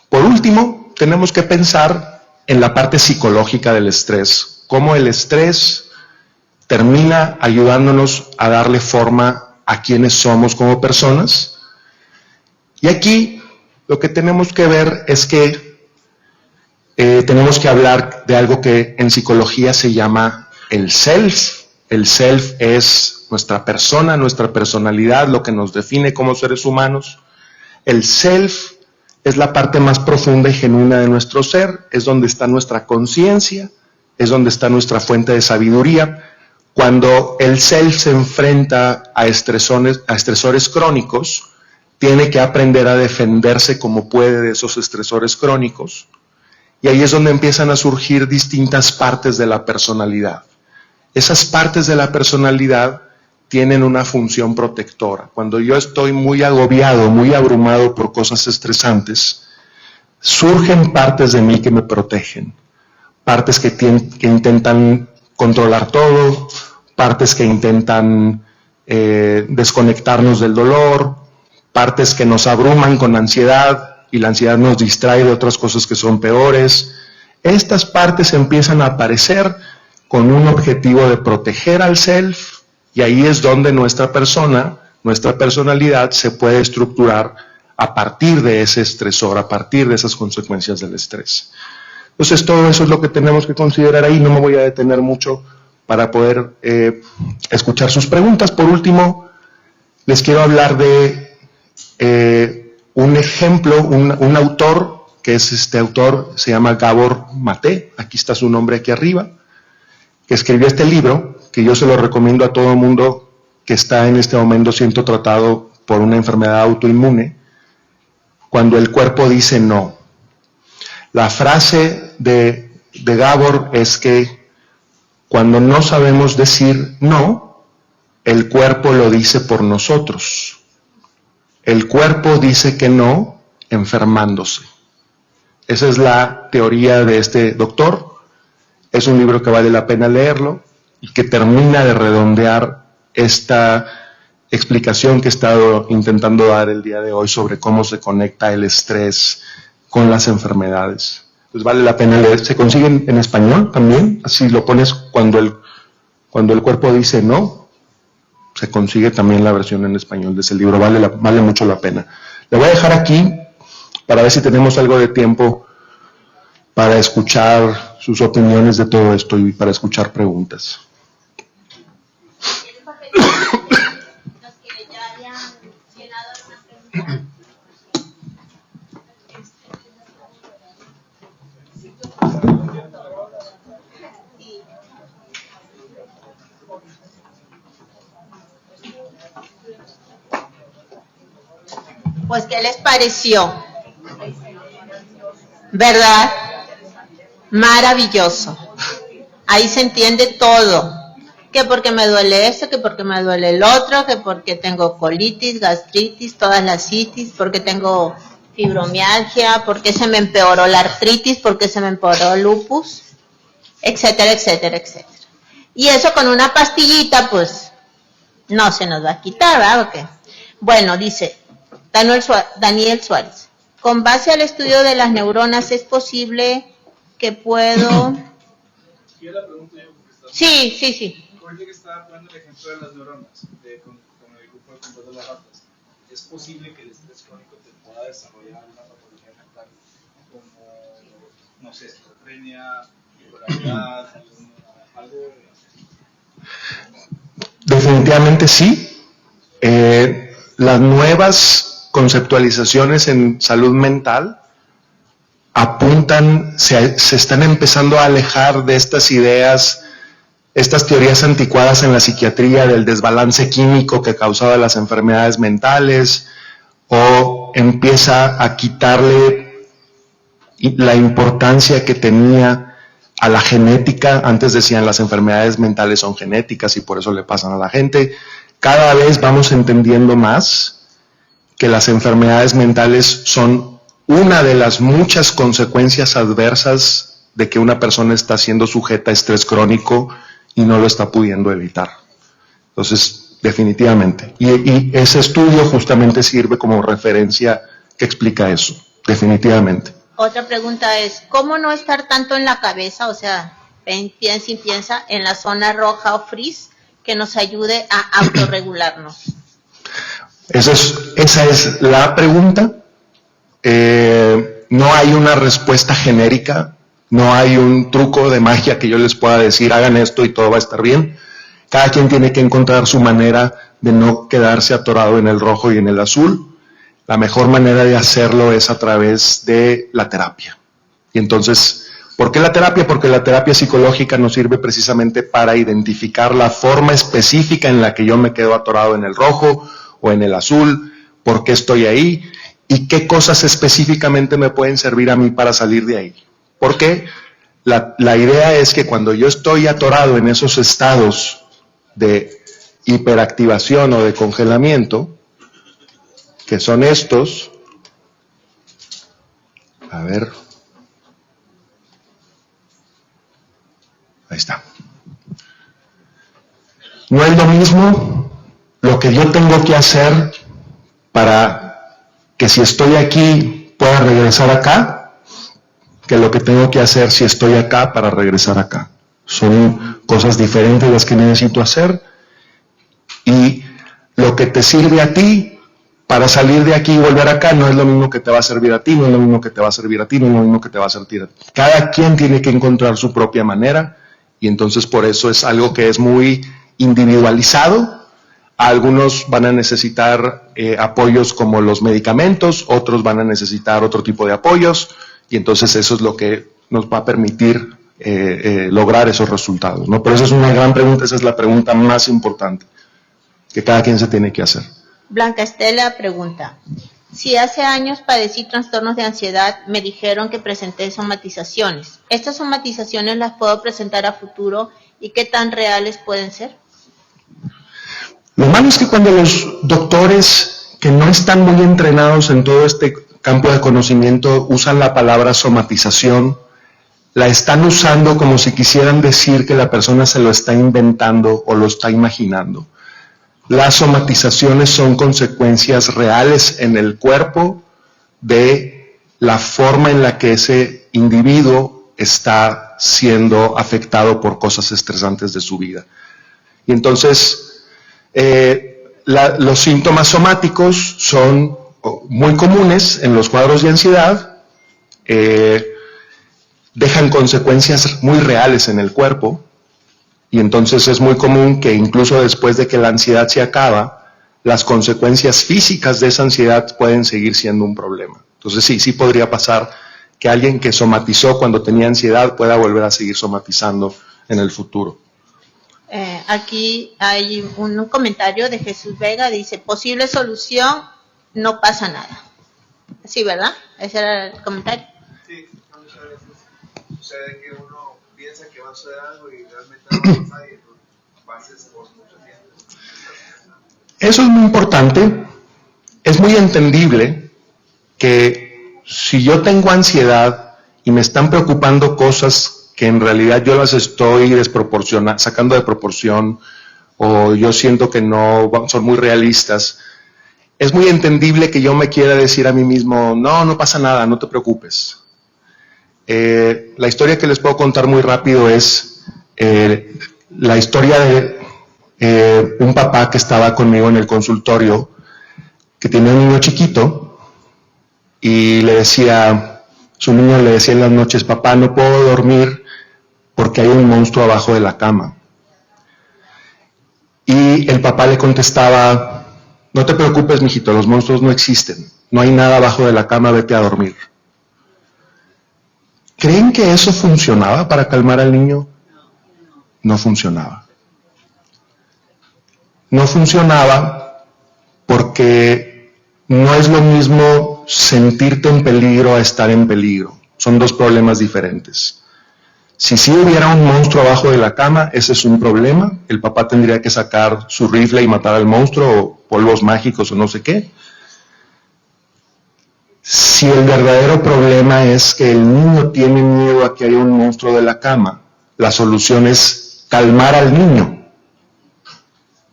Por último, tenemos que pensar en la parte psicológica del estrés, cómo el estrés termina ayudándonos a darle forma a quienes somos como personas. Y aquí lo que tenemos que ver es que tenemos que hablar de algo que en psicología se llama el self. El self es nuestra persona, nuestra personalidad, lo que nos define como seres humanos. El self es la parte más profunda y genuina de nuestro ser, es donde está nuestra conciencia, es donde está nuestra fuente de sabiduría. Cuando el self se enfrenta a estresores crónicos, tiene que aprender a defenderse como puede de esos estresores crónicos, y ahí es donde empiezan a surgir distintas partes de la personalidad. Esas partes de la personalidad tienen una función protectora. Cuando yo estoy muy agobiado, muy abrumado por cosas estresantes, surgen partes de mí que me protegen. Partes que intentan controlar todo, partes que intentan desconectarnos del dolor, partes que nos abruman con ansiedad y la ansiedad nos distrae de otras cosas que son peores. Estas partes empiezan a aparecer con un objetivo de proteger al self, y ahí es donde nuestra persona, nuestra personalidad se puede estructurar a partir de ese estresor, a partir de esas consecuencias del estrés. Entonces todo eso es lo que tenemos que considerar ahí. No me voy a detener mucho para poder escuchar sus preguntas. Por último, les quiero hablar de un ejemplo, un autor, que es este autor, se llama Gabor Maté, aquí está su nombre aquí arriba, que escribió este libro, que yo se lo recomiendo a todo el mundo que está en este momento siendo tratado por una enfermedad autoinmune, Cuando el cuerpo dice no. La frase de Gabor es que cuando no sabemos decir no, el cuerpo lo dice por nosotros. El cuerpo dice que no, enfermándose. Esa es la teoría de este doctor. Es un libro que vale la pena leerlo y que termina de redondear esta explicación que he estado intentando dar el día de hoy sobre cómo se conecta el estrés con las enfermedades. Pues vale la pena leer. Se consigue en español también, así lo pones cuando el cuerpo dice no, se consigue también la versión en español de ese libro, vale mucho la pena. Le voy a dejar aquí para ver si tenemos algo de tiempo para escuchar sus opiniones de todo esto y para escuchar preguntas. Los que ya hayan llenado alguna pregunta. Pues, ¿qué les pareció? ¿Verdad? Maravilloso. Ahí se entiende todo. Que porque me duele esto, que porque me duele el otro, que porque tengo colitis, gastritis, todas las citis, porque tengo fibromialgia, porque se me empeoró la artritis, porque se me empeoró el lupus, etcétera, etcétera, etcétera. Y eso con una pastillita, pues, no se nos va a quitar, ¿verdad? ¿O qué? Bueno, dice Daniel Suárez, con base al estudio de las neuronas, ¿es posible que puedo...? Yo la pregunto yo porque está... Sí. Ahorita que estaba poniendo el ejemplo de las neuronas, con el grupo de control de las ratas, ¿es posible que el estrés crónico te pueda desarrollar una patología mental como, no sé, esquizofrenia, bipolaridad, algo? Definitivamente sí. Las nuevas conceptualizaciones en salud mental apuntan, se están empezando a alejar de estas ideas, estas teorías anticuadas en la psiquiatría del desbalance químico que causaba las enfermedades mentales, o empieza a quitarle la importancia que tenía a la genética. Antes decían las enfermedades mentales son genéticas y por eso le pasan a la gente. Cada vez vamos entendiendo más que las enfermedades mentales son una de las muchas consecuencias adversas de que una persona está siendo sujeta a estrés crónico y no lo está pudiendo evitar. Entonces, definitivamente. Y ese estudio justamente sirve como referencia que explica eso, definitivamente. Otra pregunta es, ¿cómo no estar tanto en la cabeza? O sea, piensa en la zona roja o freeze que nos ayude a autorregularnos. Esa es la pregunta. No hay una respuesta genérica, no hay un truco de magia que yo les pueda decir, hagan esto y todo va a estar bien. Cada quien tiene que encontrar su manera de no quedarse atorado en el rojo y en el azul. La mejor manera de hacerlo es a través de la terapia. Y entonces, ¿por qué la terapia? Porque la terapia psicológica nos sirve precisamente para identificar la forma específica en la que yo me quedo atorado en el rojo o en el azul, por qué estoy ahí y qué cosas específicamente me pueden servir a mí para salir de ahí. Porque la idea es que cuando yo estoy atorado en esos estados de hiperactivación o de congelamiento, que son estos, a ver, ahí está. No es lo mismo lo que yo tengo que hacer para que si estoy aquí pueda regresar acá, que lo que tengo que hacer si estoy acá para regresar acá. Son cosas diferentes las que necesito hacer y lo que te sirve a ti para salir de aquí y volver acá no es lo mismo que te va a servir a ti, no es lo mismo que te va a servir a ti, no es lo mismo que te va a servir a ti. Cada quien tiene que encontrar su propia manera y entonces por eso es algo que es muy individualizado. Algunos van a necesitar apoyos como los medicamentos, otros van a necesitar otro tipo de apoyos y entonces eso es lo que nos va a permitir lograr esos resultados, ¿no? Pero esa es una gran pregunta, esa es la pregunta más importante que cada quien se tiene que hacer. Blanca Estela pregunta, si hace años padecí trastornos de ansiedad, me dijeron que presenté somatizaciones. ¿Estas somatizaciones las puedo presentar a futuro y qué tan reales pueden ser? Lo malo es que cuando los doctores que no están muy entrenados en todo este campo de conocimiento usan la palabra somatización, la están usando como si quisieran decir que la persona se lo está inventando o lo está imaginando. Las somatizaciones son consecuencias reales en el cuerpo de la forma en la que ese individuo está siendo afectado por cosas estresantes de su vida. Y entonces, los síntomas somáticos son muy comunes en los cuadros de ansiedad, dejan consecuencias muy reales en el cuerpo, y entonces es muy común que incluso después de que la ansiedad se acaba, las consecuencias físicas de esa ansiedad pueden seguir siendo un problema. Entonces sí podría pasar que alguien que somatizó cuando tenía ansiedad pueda volver a seguir somatizando en el futuro. Aquí hay un comentario de Jesús Vega, dice, posible solución, no pasa nada. Sí, ¿verdad? Ese era el comentario. Sí, muchas veces sucede que uno piensa que va a suceder algo y realmente no pasa y pases por mucho tiempo. Eso es muy importante, es muy entendible que si yo tengo ansiedad y me están preocupando cosas que en realidad yo las estoy sacando de proporción o yo siento que no son muy realistas, es muy entendible que yo me quiera decir a mí mismo, no pasa nada, no te preocupes. La historia que les puedo contar muy rápido es la historia de un papá que estaba conmigo en el consultorio, que tenía un niño chiquito y su niño le decía en las noches, papá, no puedo dormir porque hay un monstruo abajo de la cama. Y el papá le contestaba, no te preocupes, mijito, los monstruos no existen, no hay nada abajo de la cama, vete a dormir. ¿Creen que eso funcionaba para calmar al niño? No funcionaba. No funcionaba porque no es lo mismo sentirte en peligro a estar en peligro. Son dos problemas diferentes. Si sí hubiera un monstruo abajo de la cama, ese es un problema. El papá tendría que sacar su rifle y matar al monstruo, o polvos mágicos o no sé qué. Si el verdadero problema es que el niño tiene miedo a que haya un monstruo de la cama, la solución es calmar al niño.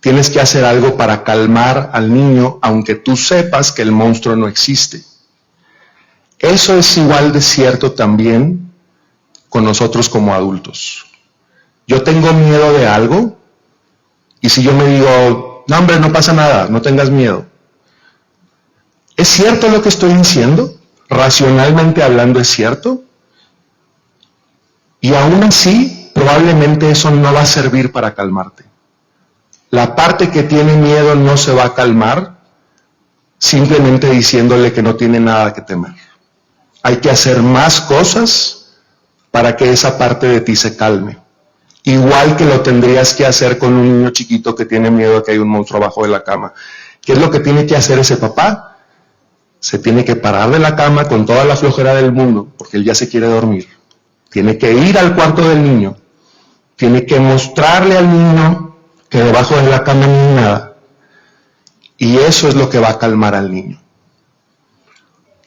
Tienes que hacer algo para calmar al niño, aunque tú sepas que el monstruo no existe. Eso es igual de cierto también con nosotros como adultos. Yo tengo miedo de algo, y si yo me digo, no hombre, no pasa nada, no tengas miedo. ¿Es cierto lo que estoy diciendo? Racionalmente hablando, ¿es cierto? Y aún así, probablemente eso no va a servir para calmarte. La parte que tiene miedo no se va a calmar simplemente diciéndole que no tiene nada que temer. Hay que hacer más cosas para que esa parte de ti se calme. Igual que lo tendrías que hacer con un niño chiquito que tiene miedo a que hay un monstruo abajo de la cama. ¿Qué es lo que tiene que hacer ese papá? Se tiene que parar de la cama con toda la flojera del mundo, porque él ya se quiere dormir. Tiene que ir al cuarto del niño. Tiene que mostrarle al niño que debajo de la cama no hay nada. Y eso es lo que va a calmar al niño.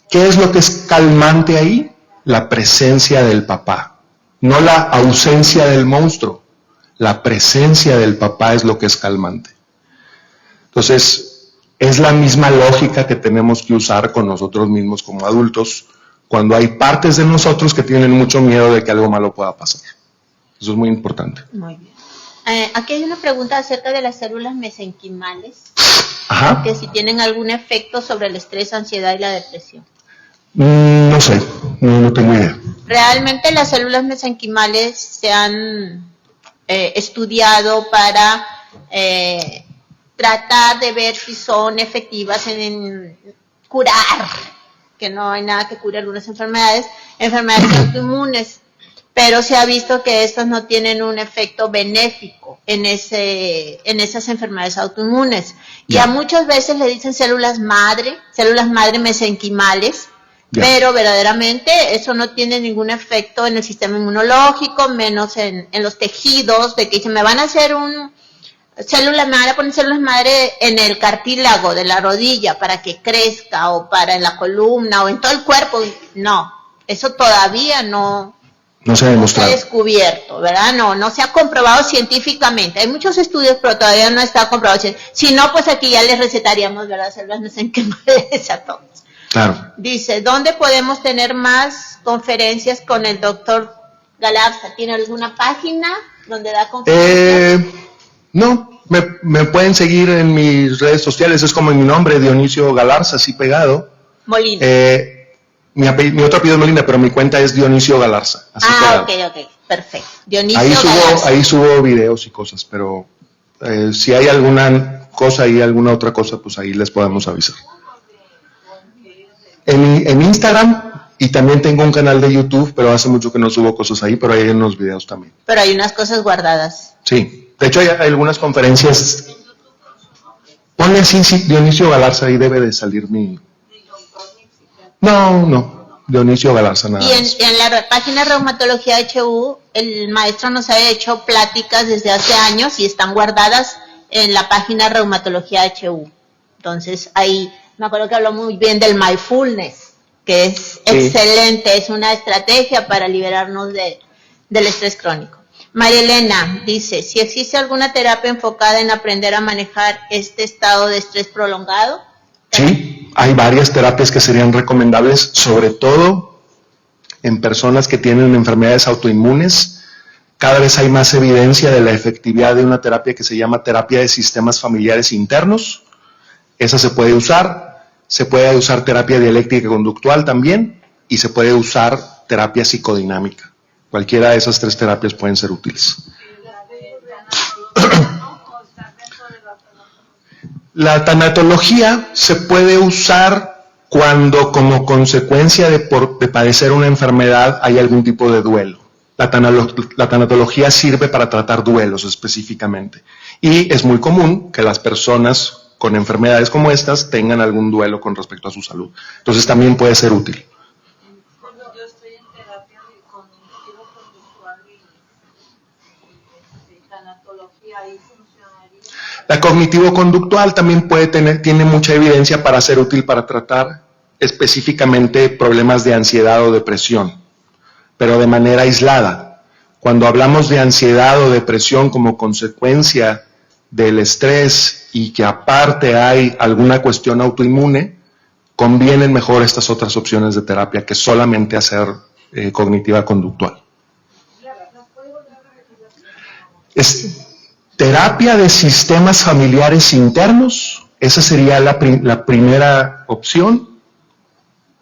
¿Qué es lo que es calmante ahí? La presencia del papá, no la ausencia del monstruo. La presencia del papá es lo que es calmante. Entonces, es la misma lógica que tenemos que usar con nosotros mismos como adultos, cuando hay partes de nosotros que tienen mucho miedo de que algo malo pueda pasar. Eso es muy importante. Muy bien. Aquí hay una pregunta acerca de las células mesenquimales. Ajá. que si tienen algún efecto sobre el estrés, ansiedad y la depresión. No sé, no tengo idea. Realmente las células mesenquimales se han estudiado para tratar de ver si son efectivas en curar, que no hay nada que cure algunas enfermedades autoinmunes, pero se ha visto que estas no tienen un efecto benéfico en esas enfermedades autoinmunes. Y a muchas veces le dicen células madre mesenquimales, pero verdaderamente eso no tiene ningún efecto en el sistema inmunológico, menos en los tejidos, de que dicen, me van a hacer poner células madre en el cartílago de la rodilla para que crezca, o para en la columna, o en todo el cuerpo. No, eso todavía no se ha demostrado. No se ha descubierto, ¿verdad? No se ha comprobado científicamente. Hay muchos estudios, pero todavía no está comprobado. Si no, pues aquí ya les recetaríamos, ¿verdad? Células mesenquimales a todos. Claro. Dice, ¿dónde podemos tener más conferencias con el doctor Galarza? ¿Tiene alguna página donde da conferencias? No, me pueden seguir en mis redes sociales, es como en mi nombre, Dionisio Galarza, así pegado. Molina. Mi otro apellido es Molina, pero mi cuenta es Dionisio Galarza. Así pegado. Ok, perfecto. Dionisio Galarza. Ahí subo videos y cosas, pero si hay alguna cosa y alguna otra cosa, pues ahí les podemos avisar. En Instagram, y también tengo un canal de YouTube, pero hace mucho que no subo cosas ahí, pero hay unos videos también. Pero hay unas cosas guardadas. Sí, de hecho hay algunas conferencias. Ponle sí, Dionisio Galarza, ahí debe de salir mi... No, Dionisio Galarza, nada más. Y en la página Reumatología HU, el maestro nos ha hecho pláticas desde hace años y están guardadas en la página Reumatología HU. Entonces ahí, me acuerdo que habló muy bien del mindfulness, que es excelente, es una estrategia para liberarnos del estrés crónico. María Elena dice, si existe alguna terapia enfocada en aprender a manejar este estado de estrés prolongado. Sí, hay varias terapias que serían recomendables, sobre todo en personas que tienen enfermedades autoinmunes. Cada vez hay más evidencia de la efectividad de una terapia que se llama terapia de sistemas familiares internos. Esa se puede usar terapia dialéctica conductual también, y se puede usar terapia psicodinámica. Cualquiera de esas tres terapias pueden ser útiles. La tanatología se puede usar cuando, como consecuencia de padecer una enfermedad, hay algún tipo de duelo. La tanatología sirve para tratar duelos específicamente. Y es muy común que las personas con enfermedades como estas tengan algún duelo con respecto a su salud. Entonces también puede ser útil. Cuando yo estoy en terapia de cognitivo conductual y tanatología, ahí funcionaría. La cognitivo-conductual también tiene mucha evidencia para ser útil para tratar específicamente problemas de ansiedad o depresión, pero de manera aislada. Cuando hablamos de ansiedad o depresión como consecuencia del estrés y que aparte hay alguna cuestión autoinmune, convienen mejor estas otras opciones de terapia que solamente hacer cognitiva conductual. Es terapia de sistemas familiares internos, esa sería la primera opción,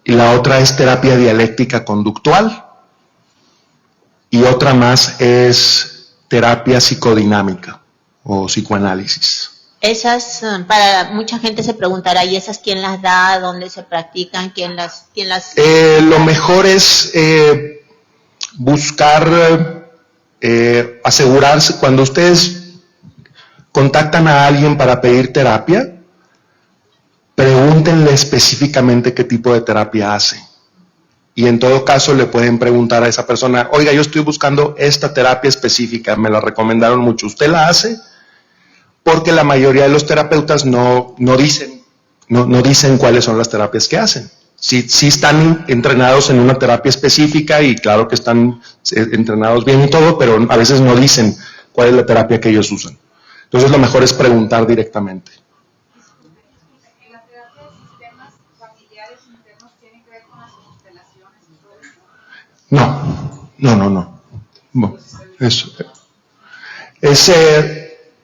y la otra es terapia dialéctica conductual, y otra más es terapia psicodinámica o psicoanálisis. Esas, para mucha gente se preguntará, ¿y esas quién las da? ¿Dónde se practican? ¿Quién las...? Lo mejor es buscar, asegurarse, cuando ustedes contactan a alguien para pedir terapia, pregúntenle específicamente qué tipo de terapia hace. Y en todo caso le pueden preguntar a esa persona, oiga, yo estoy buscando esta terapia específica, me la recomendaron mucho, ¿usted la hace? Porque la mayoría de los terapeutas no dicen cuáles son las terapias que hacen. Sí están entrenados en una terapia específica y claro que están entrenados bien y todo, pero a veces no dicen cuál es la terapia que ellos usan. Entonces lo mejor es preguntar directamente. ¿La terapia de sistemas familiares internos tiene que ver con las constelaciones y todo eso? No.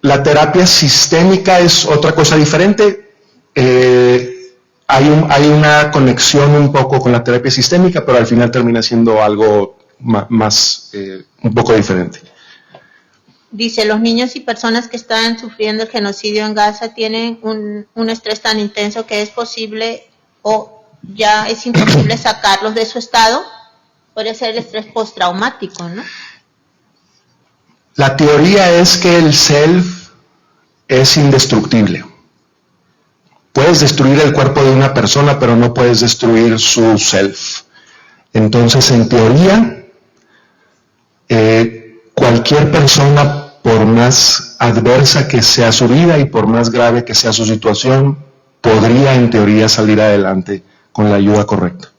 La terapia sistémica es otra cosa diferente. hay una conexión un poco con la terapia sistémica, pero al final termina siendo algo más un poco diferente. Dice, los niños y personas que están sufriendo el genocidio en Gaza tienen un estrés tan intenso que es posible o ya es imposible sacarlos de su estado. Podría ser el estrés postraumático, ¿no? La teoría es que el self es indestructible. Puedes destruir el cuerpo de una persona, pero no puedes destruir su self. Entonces, en teoría, cualquier persona, por más adversa que sea su vida y por más grave que sea su situación, podría en teoría salir adelante con la ayuda correcta.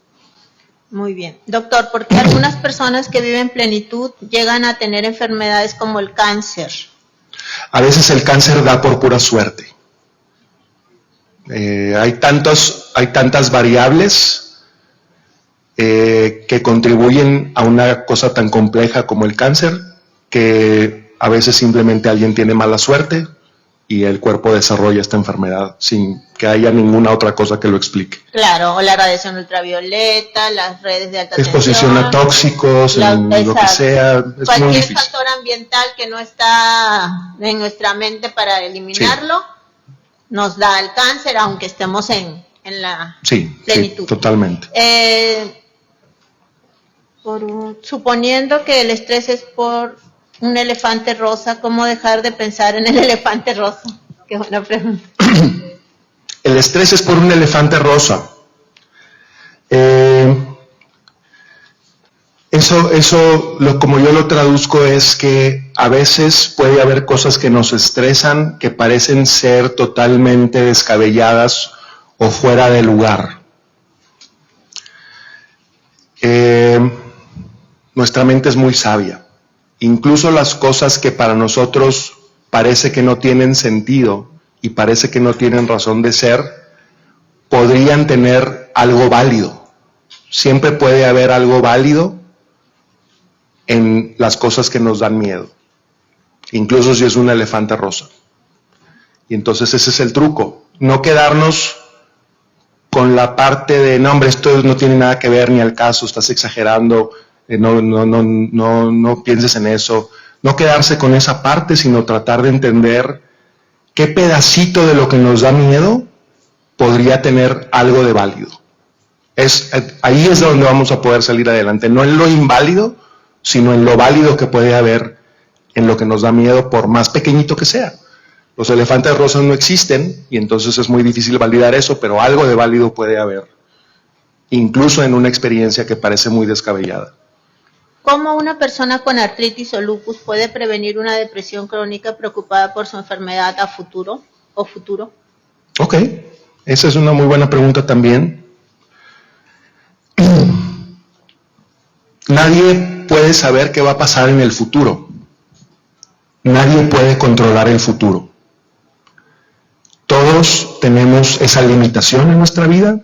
Muy bien. Doctor, ¿por qué algunas personas que viven plenitud llegan a tener enfermedades como el cáncer? A veces el cáncer da por pura suerte. Hay tantas variables que contribuyen a una cosa tan compleja como el cáncer, que a veces simplemente alguien tiene mala suerte y el cuerpo desarrolla esta enfermedad sin que haya ninguna otra cosa que lo explique. Claro, o la radiación ultravioleta, las redes de alta exposición tensión, a tóxicos, lo que sea, es cualquier muy difícil. factor ambiental que no está en nuestra mente para eliminarlo, nos da el cáncer, aunque estemos en la plenitud. Sí, totalmente. Suponiendo que el estrés es por un elefante rosa, ¿cómo dejar de pensar en el elefante rosa? Qué buena pregunta. El estrés es por un elefante rosa. Como yo lo traduzco, es que a veces puede haber cosas que nos estresan, que parecen ser totalmente descabelladas o fuera de lugar. Nuestra mente es muy sabia. Incluso las cosas que para nosotros parece que no tienen sentido y parece que no tienen razón de ser, podrían tener algo válido. Siempre puede haber algo válido en las cosas que nos dan miedo, incluso si es un elefante rosa. Y entonces ese es el truco, no quedarnos con la parte de, no hombre, esto no tiene nada que ver ni al caso, estás exagerando, no pienses en eso, no quedarse con esa parte, sino tratar de entender qué pedacito de lo que nos da miedo podría tener algo de válido. Ahí es donde vamos a poder salir adelante, no en lo inválido, sino en lo válido que puede haber en lo que nos da miedo, por más pequeñito que sea. Los elefantes rosas no existen y entonces es muy difícil validar eso, pero algo de válido puede haber, incluso en una experiencia que parece muy descabellada. ¿Cómo una persona con artritis o lupus puede prevenir una depresión crónica preocupada por su enfermedad a futuro? Ok, esa es una muy buena pregunta también. Nadie puede saber qué va a pasar en el futuro. Nadie puede controlar el futuro. Todos tenemos esa limitación en nuestra vida.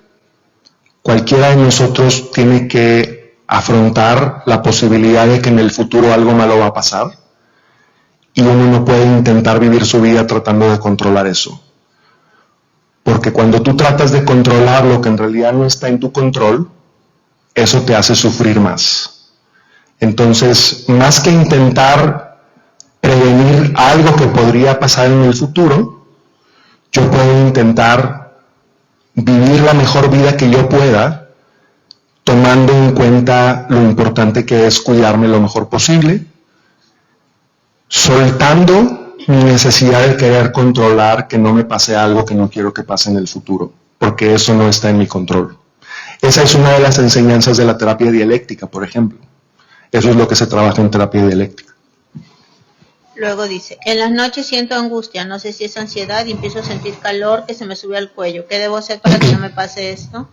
Cualquiera de nosotros tiene que afrontar la posibilidad de que en el futuro algo malo va a pasar. Y uno no puede intentar vivir su vida tratando de controlar eso. Porque cuando tú tratas de controlar lo que en realidad no está en tu control, eso te hace sufrir más. Entonces, más que intentar prevenir algo que podría pasar en el futuro, yo puedo intentar vivir la mejor vida que yo pueda, tomando en cuenta lo importante que es cuidarme lo mejor posible, soltando mi necesidad de querer controlar que no me pase algo que no quiero que pase en el futuro, porque eso no está en mi control. Esa es una de las enseñanzas de la terapia dialéctica, por ejemplo. Eso es lo que se trabaja en terapia dialéctica. Luego dice, en las noches siento angustia, no sé si es ansiedad y empiezo a sentir calor que se me sube al cuello. ¿Qué debo hacer para que no me pase esto?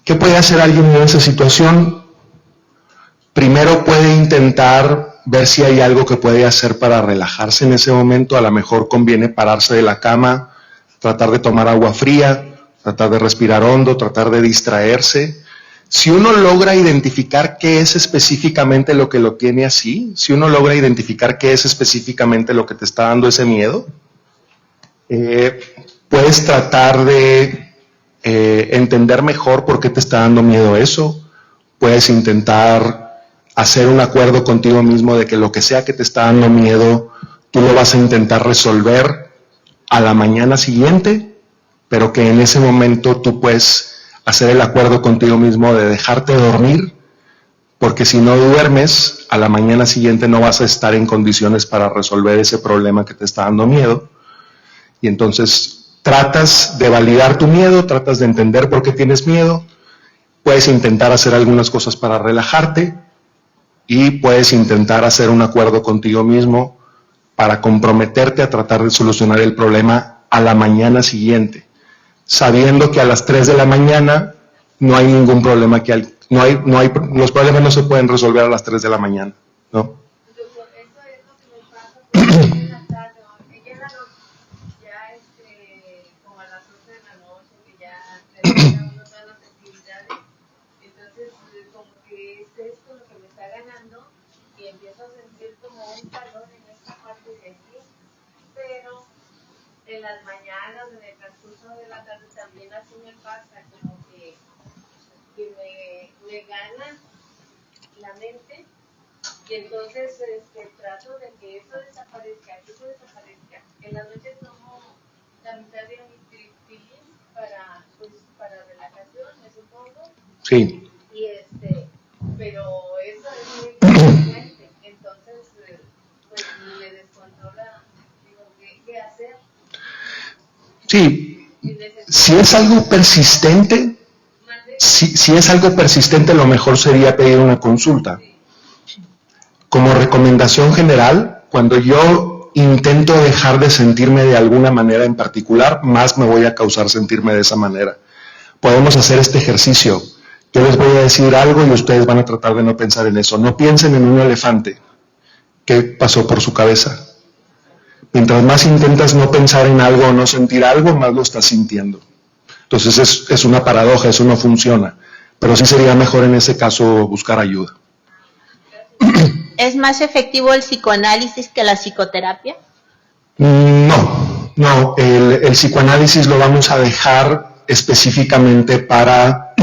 ¿Qué puede hacer alguien en esa situación? Primero puede intentar ver si hay algo que puede hacer para relajarse en ese momento. A lo mejor conviene pararse de la cama, tratar de tomar agua fría, tratar de respirar hondo, tratar de distraerse. Si uno logra identificar qué es específicamente lo que lo tiene así, si uno logra identificar qué es específicamente lo que te está dando ese miedo, puedes tratar de entender mejor por qué te está dando miedo eso. Puedes intentar hacer un acuerdo contigo mismo de que lo que sea que te está dando miedo, tú lo vas a intentar resolver a la mañana siguiente, pero que en ese momento tú puedes hacer el acuerdo contigo mismo de dejarte dormir, porque si no duermes, a la mañana siguiente no vas a estar en condiciones para resolver ese problema que te está dando miedo. Y entonces tratas de validar tu miedo, tratas de entender por qué tienes miedo, puedes intentar hacer algunas cosas para relajarte y puedes intentar hacer un acuerdo contigo mismo para comprometerte a tratar de solucionar el problema a la mañana siguiente, sabiendo que a las 3 de la mañana no hay ningún problema, los problemas no se pueden resolver a las 3 de la mañana, ¿no? Doctor, eso es lo que me pasa porque en la tarde, ella en la noche, ya como a las 11 de la noche, que ya termina uno todas las actividades, entonces como que es esto lo que me está ganando y empiezo a sentir como un calor en esta parte de aquí, pero en las mañanas, en el transcurso de la tarde también así me pasa, como que me gana la mente y entonces trato de que eso desaparezca. En las noches tomo la mitad de mi triptilín para relajación, me supongo. Sí. Y pero eso es muy fuerte, entonces pues me descontrola, digo, ¿qué hacer? Sí, si es algo persistente, si es algo persistente, lo mejor sería pedir una consulta. Como recomendación general, cuando yo intento dejar de sentirme de alguna manera en particular, más me voy a causar sentirme de esa manera. Podemos hacer este ejercicio. Yo les voy a decir algo y ustedes van a tratar de no pensar en eso. No piensen en un elefante. ¿Qué pasó por su cabeza? Mientras más intentas no pensar en algo o no sentir algo, más lo estás sintiendo. Entonces es una paradoja, eso no funciona. Pero sí sería mejor en ese caso buscar ayuda. ¿Es más efectivo el psicoanálisis que la psicoterapia? No, el psicoanálisis lo vamos a dejar específicamente para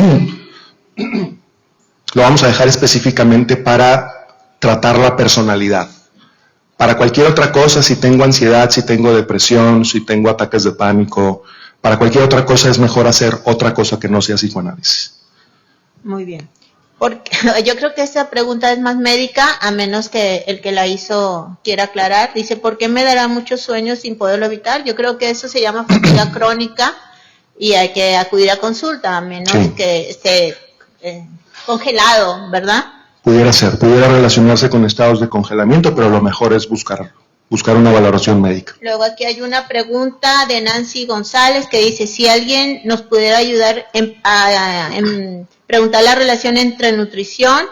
tratar la personalidad. Para cualquier otra cosa, si tengo ansiedad, si tengo depresión, si tengo ataques de pánico, para cualquier otra cosa es mejor hacer otra cosa que no sea psicoanálisis. Muy bien. Porque yo creo que esta pregunta es más médica, a menos que el que la hizo quiera aclarar. Dice, ¿por qué me dará muchos sueños sin poderlo evitar? Yo creo que eso se llama fatiga crónica y hay que acudir a consulta, a menos que esté congelado, ¿verdad? Pudiera relacionarse con estados de congelamiento, pero lo mejor es buscar una valoración médica. Luego aquí hay una pregunta de Nancy González que dice, si alguien nos pudiera ayudar en preguntar la relación entre nutrición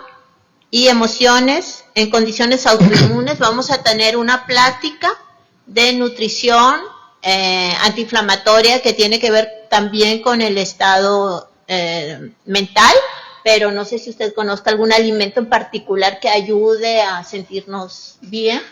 y emociones en condiciones autoinmunes, vamos a tener una plática de nutrición antiinflamatoria que tiene que ver también con el estado mental, pero no sé si usted conozca algún alimento en particular que ayude a sentirnos bien.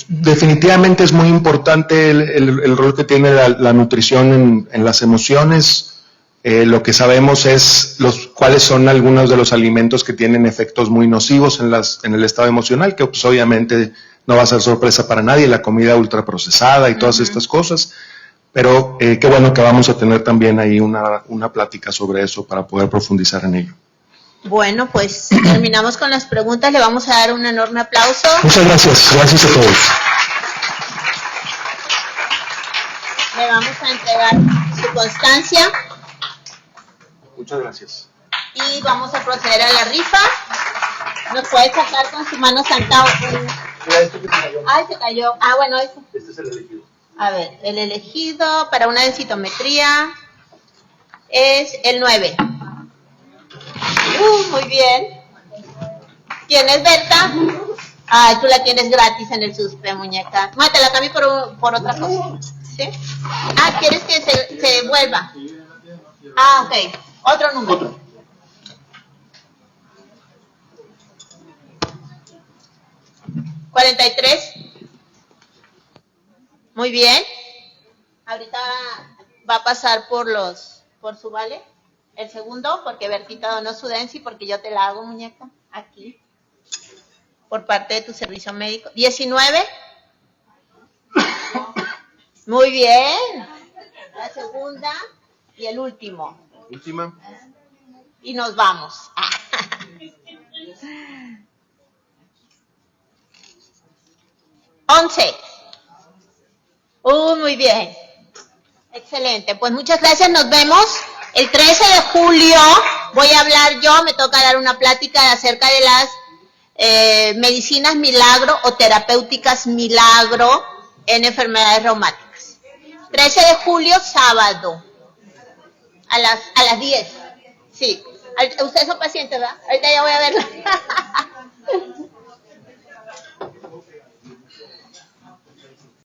Definitivamente es muy importante el rol que tiene la nutrición en las emociones. Lo que sabemos es cuáles son algunos de los alimentos que tienen efectos muy nocivos en el estado emocional, que pues, obviamente no va a ser sorpresa para nadie, la comida ultraprocesada y todas estas cosas. Pero qué bueno que vamos a tener también ahí una plática sobre eso para poder profundizar en ello. Bueno, pues terminamos con las preguntas. Le vamos a dar un enorme aplauso. Muchas gracias. Gracias a todos. Le vamos a entregar su constancia. Muchas gracias. Y vamos a proceder a la rifa. ¿Nos puede sacar con su mano santa? Ay, se cayó. Ah, bueno, eso. Este es el elegido. A ver, el elegido para una densitometría es el 9. Muy bien. ¿Quién es Berta? Ay, tú la tienes gratis en el suspe, muñeca. No, te la cambié por otra cosa. ¿Sí? Ah, ¿quieres que se vuelva? Ah, ok. Otro número. 43. Muy bien. Ahorita va a pasar por su vale. El segundo, porque Bertita donó su Densi, porque yo te la hago, muñeca, aquí, por parte de tu servicio médico. 19. Muy bien. La segunda y el último. Última. Y nos vamos. 11. Muy bien. Excelente. Pues muchas gracias. Nos vemos el 13 de julio. Voy a hablar yo. Me toca dar una plática acerca de las medicinas milagro o terapéuticas milagro en enfermedades reumáticas. 13 de julio, sábado. A las 10. Sí. Ustedes son pacientes, ¿verdad? Ahorita ya voy a verla.